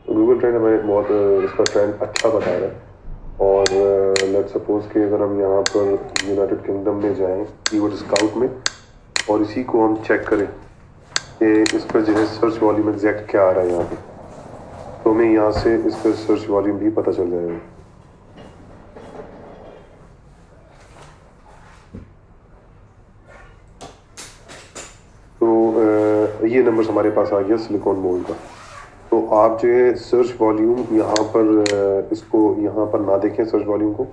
गूगल ट्रेंड हमें बहुत इसका ट्रेंड अच्छा बता रहा है। और लेट्स सपोज कि अगर हम यहाँ पर यूनाइटेड किंगडम में जाएं कीवर्ड स्काउट में, और इसी को हम चेक करें कि इसका जो है सर्च वॉल्यूम एग्जैक्ट क्या आ रहा है यहाँ पे, तो हमें यहाँ से इसका सर्च वॉल्यूम भी पता चल जाएगा। तो ये नंबर हमारे पास आ गया सिलिकॉन मोल्ड का। तो आप जो है सर्च वॉल्यूम यहाँ पर इसको यहाँ पर ना देखें, सर्च वॉल्यूम को।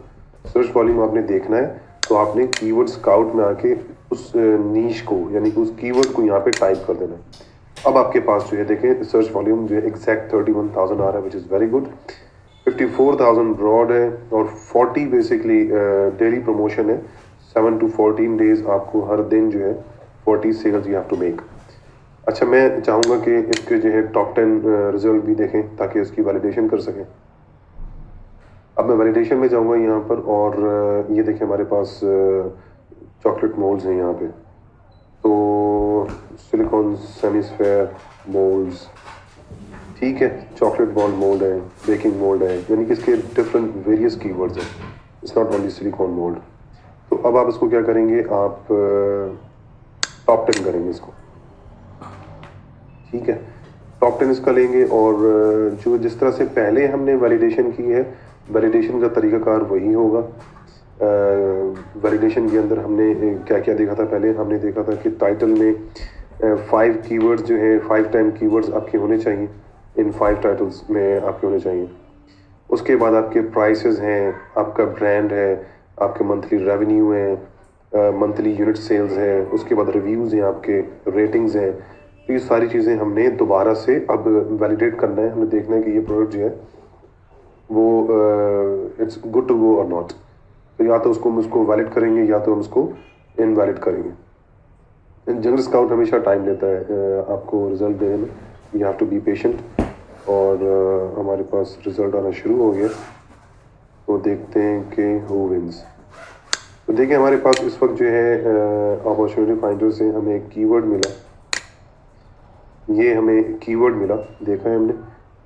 सर्च वॉल्यूम आपने देखना है तो आपने कीवर्ड स्काउट में आके उस नीश को, यानी कि उस कीवर्ड को यहाँ पे टाइप कर देना है। अब आपके पास जो है देखें सर्च वॉल्यूम जो है एग्जैक्ट 31,000 आ रहा है, which is very good. 54,000 broad है, और 40 बेसिकली डेली प्रमोशन है। 7 to 14 डेज आपको हर दिन जो है 40 sales you have to make. अच्छा, मैं चाहूँगा कि इसके जो है टॉप 10 रिजल्ट भी देखें ताकि इसकी वैलिडेशन कर सकें। अब मैं वैलिडेशन में जाऊँगा यहाँ पर, और ये देखें हमारे पास चॉकलेट मोल्ड्स हैं यहाँ पे। तो सिलिकॉन सेमीस्फेयर मोल्ड्स, ठीक है, चॉकलेट बॉल मोल्ड है, बेकिंग मोल्ड है, यानी कि इसके डिफरेंट वेरियस कीवर्ड्स हैं, it's not only silicone mould. तो अब आप इसको क्या करेंगे, आप टॉप 10 करेंगे इसको, ठीक है, टॉप 10 इसका लेंगे। और जो जिस तरह से पहले हमने वैलिडेशन की है, वैलिडेशन का तरीकाकार वही होगा। वैलिडेशन के अंदर हमने क्या क्या देखा था, पहले हमने देखा था कि टाइटल में 5 कीवर्ड्स जो है 5 टाइम कीवर्ड्स आपके होने चाहिए, इन 5 टाइटल्स में आपके होने चाहिए। उसके बाद आपके प्राइसेस हैं, आपका ब्रांड है, आपके मंथली रेवेन्यू है, मंथली यूनिट सेल्स है, उसके बाद रिव्यूज़ हैं, आपके रेटिंग्स हैं। तो ये सारी चीज़ें हमने दोबारा से अब वैलिडेट करना है, हमें देखना है कि ये प्रोडक्ट जो है वो इट्स गुड टू गो और नॉट। तो या तो हम उसको वैलिड करेंगे या तो हम उसको इनवैलिड करेंगे। जंगल स्काउट हमेशा टाइम लेता है आपको रिजल्ट देने में, you have to be patient. और हमारे पास रिजल्ट आना शुरू हो गया, तो देखते हैं कि हु विंस। तो देखिए हमारे पास इस वक्त जो है अपॉर्चुनिटी फाइंडर से हमें एक कीवर्ड मिला, ये हमें कीवर्ड मिला, देखा है हमने।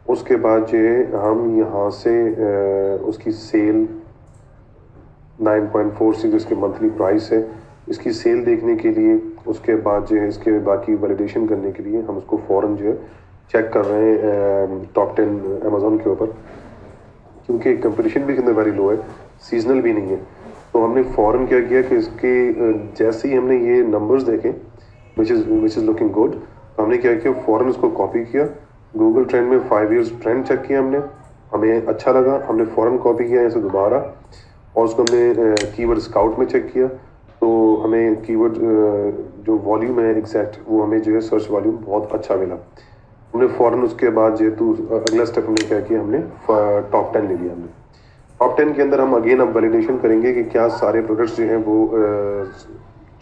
उसके बाद जो है हम यहाँ से उसकी सेल 9.46 इसके मंथली प्राइस है, इसकी सेल देखने के लिए, उसके बाद जो है इसके बाकी वैलिडेशन करने के लिए हम उसको फ़ौरन जो है चेक कर रहे हैं टॉप 10 अमेज़ॉन के ऊपर, क्योंकि कंपटीशन भी कितना वेरी लो है, सीजनल भी नहीं है। तो हमने फ़ौरन क्या किया कि इसके जैसे ही हमने ये नंबर्स देखे विच इज़ लुकिंग गुड, तो हमने क्या किया, फ़ौरन उसको कॉपी किया, गूगल ट्रेंड में 5 ईयर्स ट्रेंड चेक किया हमने, हमें अच्छा लगा, हमने फ़ौरन कॉपी किया ऐसे दोबारा, और उसको हमने कीवर्ड स्काउट में चेक किया। तो हमें कीवर्ड जो वॉल्यूम है एग्जैक्ट, वो हमें जो है सर्च वॉल्यूम बहुत अच्छा मिला। हमने फ़ौरन उसके बाद जेहेतु अगला स्टेप हमने क्या किया, हमने टॉप 10 ले लिया। हमने टॉप 10 के अंदर हम अगेन अब वैलिडेशन करेंगे कि क्या सारे प्रोडक्ट्स जो हैं वो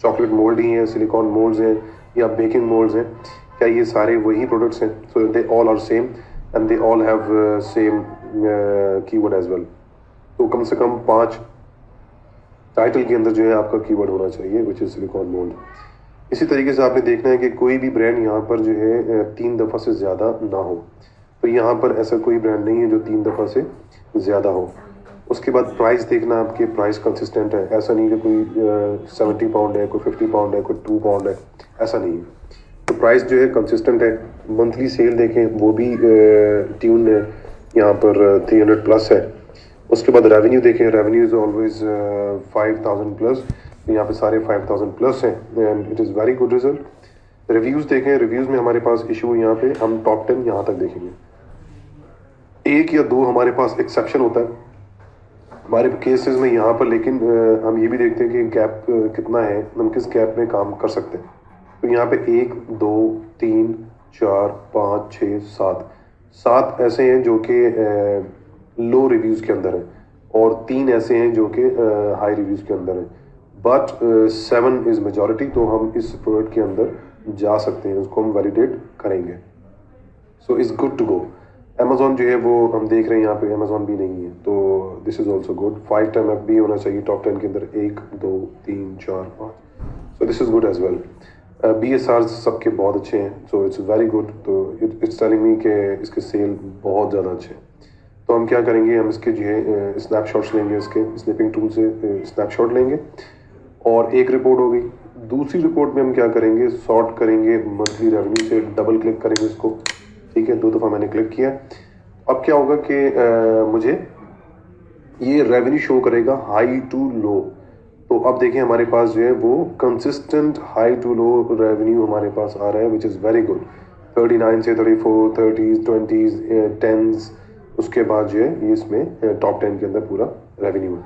चॉकलेट मोल्ड ही हैं, सिलिकॉन मोल्ड्स हैं या बेकिंग मोल्ड्स हैं, क्या ये सारे वही प्रोडक्ट्स हैं। So they all are same and they all have same keyword as well. तो कम से कम 5 टाइटल के अंदर जो है आपका कीवर्ड होना चाहिए विच इज़ सिलिकॉन मोल्ड। इसी तरीके से आपने देखना है कि कोई भी ब्रांड यहाँ पर जो है 3 दफ़ा से ज़्यादा ना हो। तो यहाँ पर ऐसा कोई ब्रांड नहीं है जो 3 दफ़ा से ज़्यादा हो। उसके बाद प्राइस देखना, आपके प्राइस कंसिस्टेंट है, ऐसा नहीं कि कोई 70 पाउंड है, कोई 50 पाउंड है, कोई 2 पाउंड है, ऐसा नहीं है। तो प्राइस जो है कंसिस्टेंट है। मंथली सेल देखें, वो भी ट्यून है, यहाँ पर 300 प्लस है। उसके बाद रेवेन्यू देखें, रेवेन्यू इज़ ऑलवेज 5000 प्लस, यहाँ पे सारे 5000 प्लस हैं and it is very good result. Reviews देखें, रिव्यूज़ में हमारे पास इशू यहाँ पे हम टॉप 10 यहाँ तक देखेंगे, 1 या 2 हमारे पास एक्सेप्शन होता है हमारे केसेस में यहाँ पर, लेकिन हम ये भी देखते हैं कि गैप कितना है, हम किस गैप में काम कर सकते हैं। तो यहाँ पे 1 2 3 4 5 6 7 ऐसे हैं जो कि लो रिव्यूज़ के अंदर हैं, और 3 ऐसे हैं जो कि हाई रिव्यूज़ के अंदर हैं, बट 7 इज़ मेजॉरिटी। तो हम इस प्रोडक्ट के अंदर जा सकते हैं, उसको हम वैलिडेट करेंगे। So is good to go. Amazon जो है वो हम देख रहे हैं यहाँ पे अमेज़ॉन भी नहीं है, तो this is also good. 5 time अब भी होना चाहिए टॉप 10 के अंदर, 1 2 3 4 5, so this is good as well. BSR सबके बहुत अच्छे हैं, सो इट्स वेरी गुड। तो इट्स टेलिंग मी कि इसके सेल बहुत ज़्यादा अच्छे हैं। तो हम क्या करेंगे, हम इसके जो है स्नैपशॉट्स लेंगे, इसके स्नैपिंग टूल से स्नैपशॉट लेंगे, और एक रिपोर्ट हो गई। दूसरी रिपोर्ट में हम क्या करेंगे, सॉर्ट करेंगे मंथली रेवेन्यू से, डबल क्लिक करेंगे इसको, ठीक है, 2 दफ़ा मैंने क्लिक किया। अब क्या होगा कि मुझे ये रेवेन्यू शो करेगा हाई टू लो। तो अब देखें हमारे पास जो है वो consistent high to low revenue हमारे पास आ रहा है, विच इज़ वेरी गुड। 39 से 34, 30s 20s 10s, उसके बाद जो है ये इसमें टॉप 10 के अंदर पूरा रेवेन्यू है।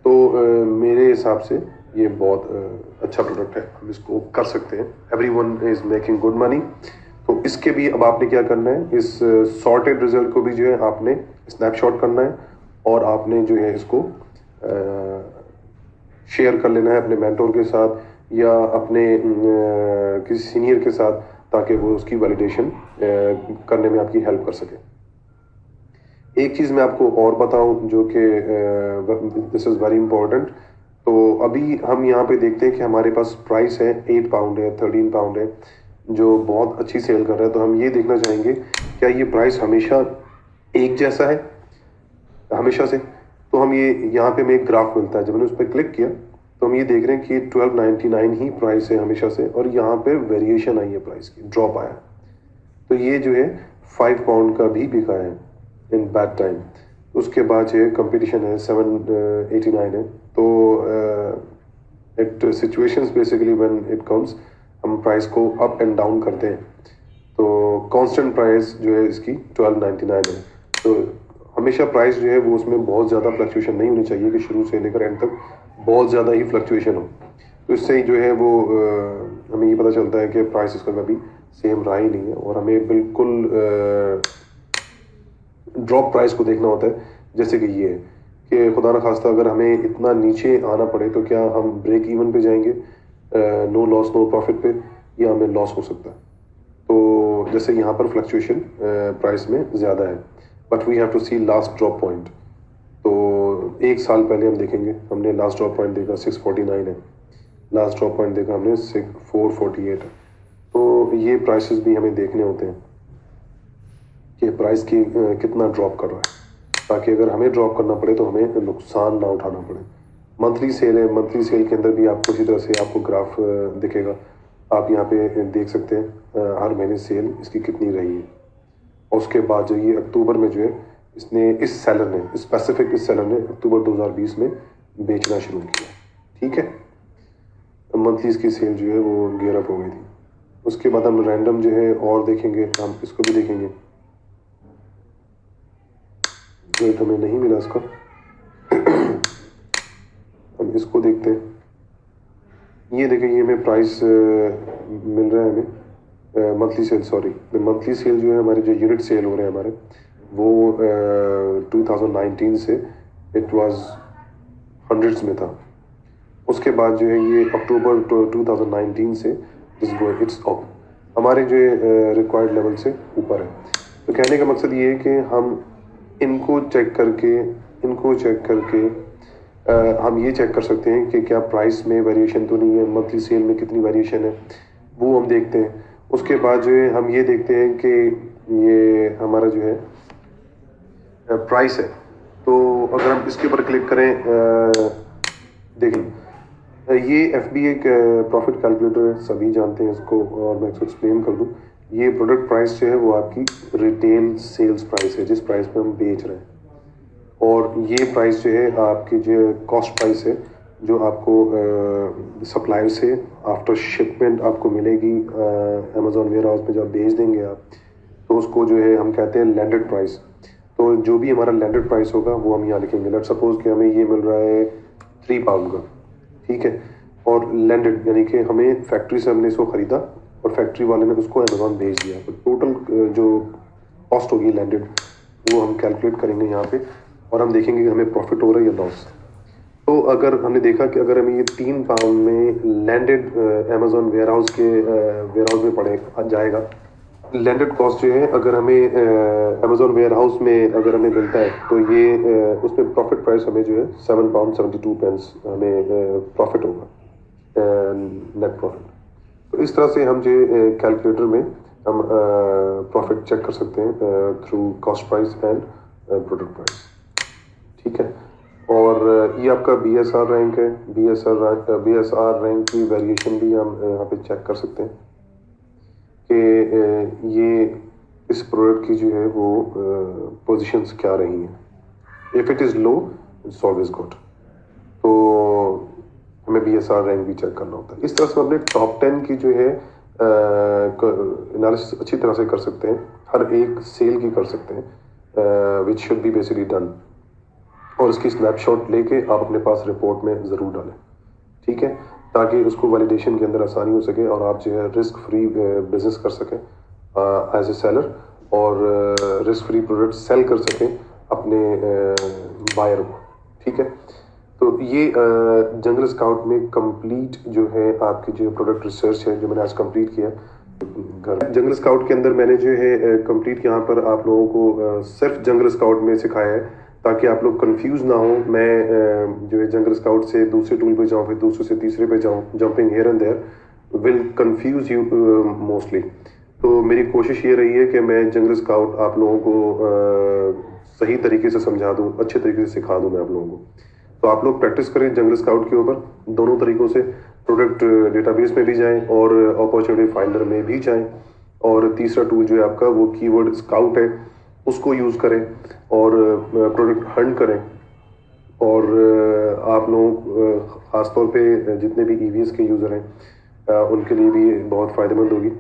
तो मेरे हिसाब से ये बहुत अच्छा प्रोडक्ट है, हम इसको कर सकते हैं। Everyone is making good money. तो इसके भी अब आपने क्या करना है, इस सॉर्टेड रिजल्ट को भी जो है आपने स्नैपशॉट करना है, और आपने जो है इसको शेयर कर लेना है अपने मेंटोर के साथ या अपने किसी सीनियर के साथ, ताकि वो उसकी वैलिडेशन करने में आपकी हेल्प कर सके। एक चीज़ मैं आपको और बताऊं जो कि दिस इज़ वेरी इंपॉर्टेंट, तो अभी हम यहाँ पे देखते हैं कि हमारे पास प्राइस है 8 पाउंड है, 13 पाउंड है, जो बहुत अच्छी सेल कर रहा है। तो हम ये देखना चाहेंगे क्या ये प्राइस हमेशा एक जैसा है हमेशा से। तो हम ये यहाँ पे हमें एक ग्राफ मिलता है, जब मैंने उस पर क्लिक किया तो हम ये देख रहे हैं कि 1299 ही प्राइस है हमेशा से, और यहाँ पे वेरिएशन आई है, प्राइस की ड्रॉप आया। तो ये जो है 5 पाउंड का भी बिका है इन बैड टाइम। उसके बाद जो है कंपटीशन है 789 है। तो it situations basically when it comes, हम प्राइस को अप एंड डाउन करते हैं। तो कांस्टेंट प्राइस जो है इसकी 1299 है। तो हमेशा प्राइस जो है वो उसमें बहुत ज़्यादा फ्लक्चुएशन नहीं होनी चाहिए कि शुरू से लेकर एंड तक बहुत ज़्यादा ही फ्लक्चुएशन हो। तो इससे ही जो है वो हमें ये पता चलता है कि प्राइस इसका कभी सेम रहा ही नहीं है, और हमें बिल्कुल ड्रॉप प्राइस को देखना होता है। जैसे कि ये है कि खुदा न खास्ता अगर हमें इतना नीचे आना पड़े तो क्या हम ब्रेक इवन पे जाएंगे, नो लॉस नो प्रॉफिट पे, या हमें लॉस हो सकता है। तो जैसे यहाँ पर फ्लक्चुएशन प्राइस में ज़्यादा है, but we have to see last drop point. तो एक साल पहले हम देखेंगे, हमने लास्ट ड्रॉप पॉइंट देखा 649 है, लास्ट ड्रॉप पॉइंट देखा हमने 448 है। तो ये प्राइसेस भी हमें देखने होते हैं कि प्राइस की कितना ड्रॉप कर रहा है, ताकि अगर हमें ड्रॉप करना पड़े तो हमें नुकसान ना उठाना पड़े। मंथली सेल है, मंथली सेल के अंदर भी आपको इसी तरह से आपको ग्राफ दिखेगा। आप यहाँ पे देख सकते हैं हर महीने सेल इसकी कितनी रही है। और उसके बाद जो ये अक्टूबर में जो है इसने इस सेलर ने अक्टूबर 2020 में बेचना शुरू किया। ठीक है, मंथली इसकी सेल जो है वो गियर अप हो गई थी। उसके बाद हम रैंडम जो है और देखेंगे, हम इसको भी देखेंगे जो हमें नहीं मिला इसका। हम इसको देखते हैं, ये देखें, ये हमें प्राइस मिल रहा है हमें मंथली सेल जो है हमारे, जो यूनिट सेल हो रहे हैं हमारे, वो 2019 से इट वाज हंड्रेड्स में था। उसके बाद जो है ये अक्टूबर 2019 से इट्स अप, हमारे जो रिक्वायर्ड लेवल से ऊपर है। तो कहने का मकसद ये है कि हम इनको चेक करके हम ये चेक कर सकते हैं कि क्या प्राइस में वेरिएशन तो नहीं है, मंथली सेल में कितनी वेरिएशन है, वो हम देखते हैं। उसके बाद जो है हम ये देखते हैं कि ये हमारा जो है प्राइस है। तो अगर हम इसके ऊपर क्लिक करें, देखिए ये FBA प्रॉफिट कैलकुलेटर है, सभी जानते हैं इसको, और मैं इसको एक्सप्लेन कर दूं। ये प्रोडक्ट प्राइस जो है वो आपकी रिटेल सेल्स प्राइस है, जिस प्राइस पे हम बेच रहे हैं। और ये प्राइस जो है आपकी जो कॉस्ट प्राइस है, जो आपको सप्लायर से आफ्टर शिपमेंट आपको मिलेगी अमेजोन वेयर हाउस में जब भेज देंगे आप, तो उसको जो है हम कहते हैं लैंडेड प्राइस। तो जो भी हमारा लैंडेड प्राइस होगा वो हम यहाँ लिखेंगे। लेट्स सपोज कि हमें ये मिल रहा है 3 पाउंड का, ठीक है, और लैंडेड यानी कि हमें फैक्ट्री से हमने इसको ख़रीदा और फैक्ट्री वाले ने उसको अमेजोन भेज दिया। तो टोटल जो कॉस्ट होगी लैंडेड, वो हम कैलकुलेट करेंगे यहाँ पे, और हम देखेंगे कि हमें प्रॉफिट हो रहा है या लॉस। तो अगर हमने देखा कि अगर हमें ये 3 पाउंड में लैंडेड अमेजोन वेयर हाउस में पड़े जाएगा, लैंडेड कॉस्ट जो है अगर हमें अमेजोन वेयर हाउस में अगर हमें मिलता है, तो ये उसमें प्रॉफिट प्राइस हमें जो है 7 पाउंड 72 पेंस हमें प्रॉफिट होगा, नेट प्रॉफिट। तो इस तरह से हम जो कैलकुलेटर में हम प्रॉफिट चेक कर सकते हैं through cost price and product price. ठीक है, और ये आपका BSR रैंक है। BSR रैंक की वेरिएशन भी हम यहाँ पे चेक कर सकते हैं कि ये इस प्रोडक्ट की जो है वो पोजीशंस क्या रही हैं। If it is low it's always good. तो हमें BSR रैंक भी चेक करना होता है। इस तरह से हम अपने टॉप 10 की जो है एनालिसिस अच्छी तरह से कर सकते हैं, हर एक सेल की कर सकते हैं, which should be basically done. और उसकी स्नैपशॉट लेके आप अपने पास रिपोर्ट में ज़रूर डालें, ठीक है, ताकि उसको वैलिडेशन के अंदर आसानी हो सके और आप जो है रिस्क फ्री बिजनेस कर सकें एज ए सेलर, और रिस्क फ्री प्रोडक्ट सेल कर सकें अपने बायर को। ठीक है, तो ये जंगल स्काउट में कंप्लीट जो है आपकी जो प्रोडक्ट रिसर्च है, जो मैंने आज कंप्लीट किया घर जंगल स्काउट के अंदर। मैंने जो है कंप्लीट यहाँ पर आप लोगों को सिर्फ जंगल स्काउट में सिखाया है, ताकि आप लोग कंफ्यूज ना हो। मैं जो है जंगल स्काउट से दूसरे टूल पे जाऊँ, फिर दूसरे से तीसरे पे जाऊँ, jumping here and there will confuse you mostly. तो मेरी कोशिश ये रही है कि मैं जंगल स्काउट आप लोगों को सही तरीके से समझा दूँ, अच्छे तरीके से सिखा दूँ मैं आप लोगों को। तो आप लोग प्रैक्टिस करें जंगल स्काउट के ऊपर दोनों तरीकों से, प्रोडक्ट डेटाबेस में भी जाएं और अपॉर्चुनिटी फाइंडर में भी जाएं। और तीसरा टूल जो है आपका वो कीवर्ड स्काउट है, उसको यूज़ करें और प्रोडक्ट हंट करें। और आप लोग ख़ासतौर पे जितने भी ईवीएस के यूज़र हैं उनके लिए भी बहुत फ़ायदेमंद होगी।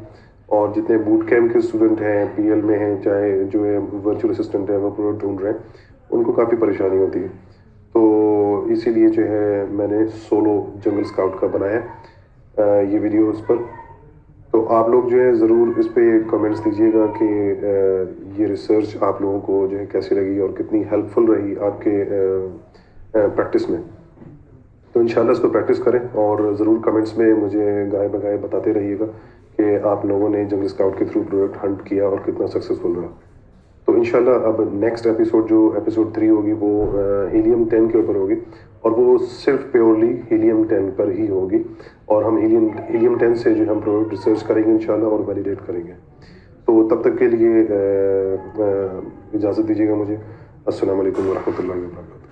और जितने बूट कैम्प के स्टूडेंट हैं, पीएल में हैं, चाहे जो है वर्चुअल असिस्टेंट है, वो प्रोडक्ट ढूंढ रहे हैं, उनको काफ़ी परेशानी होती है। तो इसीलिए जो है मैंने सोलो जंगल स्काउट का बनाया ये वीडियो उस पर। तो आप लोग जो है ज़रूर इस पे कमेंट्स दीजिएगा कि ये रिसर्च आप लोगों को जो है कैसी लगी और कितनी हेल्पफुल रही आपके प्रैक्टिस में। तो इंशाल्लाह इसको प्रैक्टिस करें और ज़रूर कमेंट्स में मुझे गाए बगाए बताते रहिएगा कि आप लोगों ने जंगल स्काउट के थ्रू प्रोडक्ट हंट किया और कितना सक्सेसफुल रहा। तो इंशाल्लाह अब नेक्स्ट एपिसोड जो एपिसोड 3 होगी वो हीलियम 10 के ऊपर होगी, और वो सिर्फ प्योरली हीलियम 10 पर ही होगी। और हम हीलियम 10 से जो हम प्रोडक्ट रिसर्च करेंगे इंशाल्लाह और वैलिडेट करेंगे। तो तब तक के लिए इजाज़त दीजिएगा मुझे। अस्सलाम वालेकुम व रहमतुल्लाहि व बरकातहू।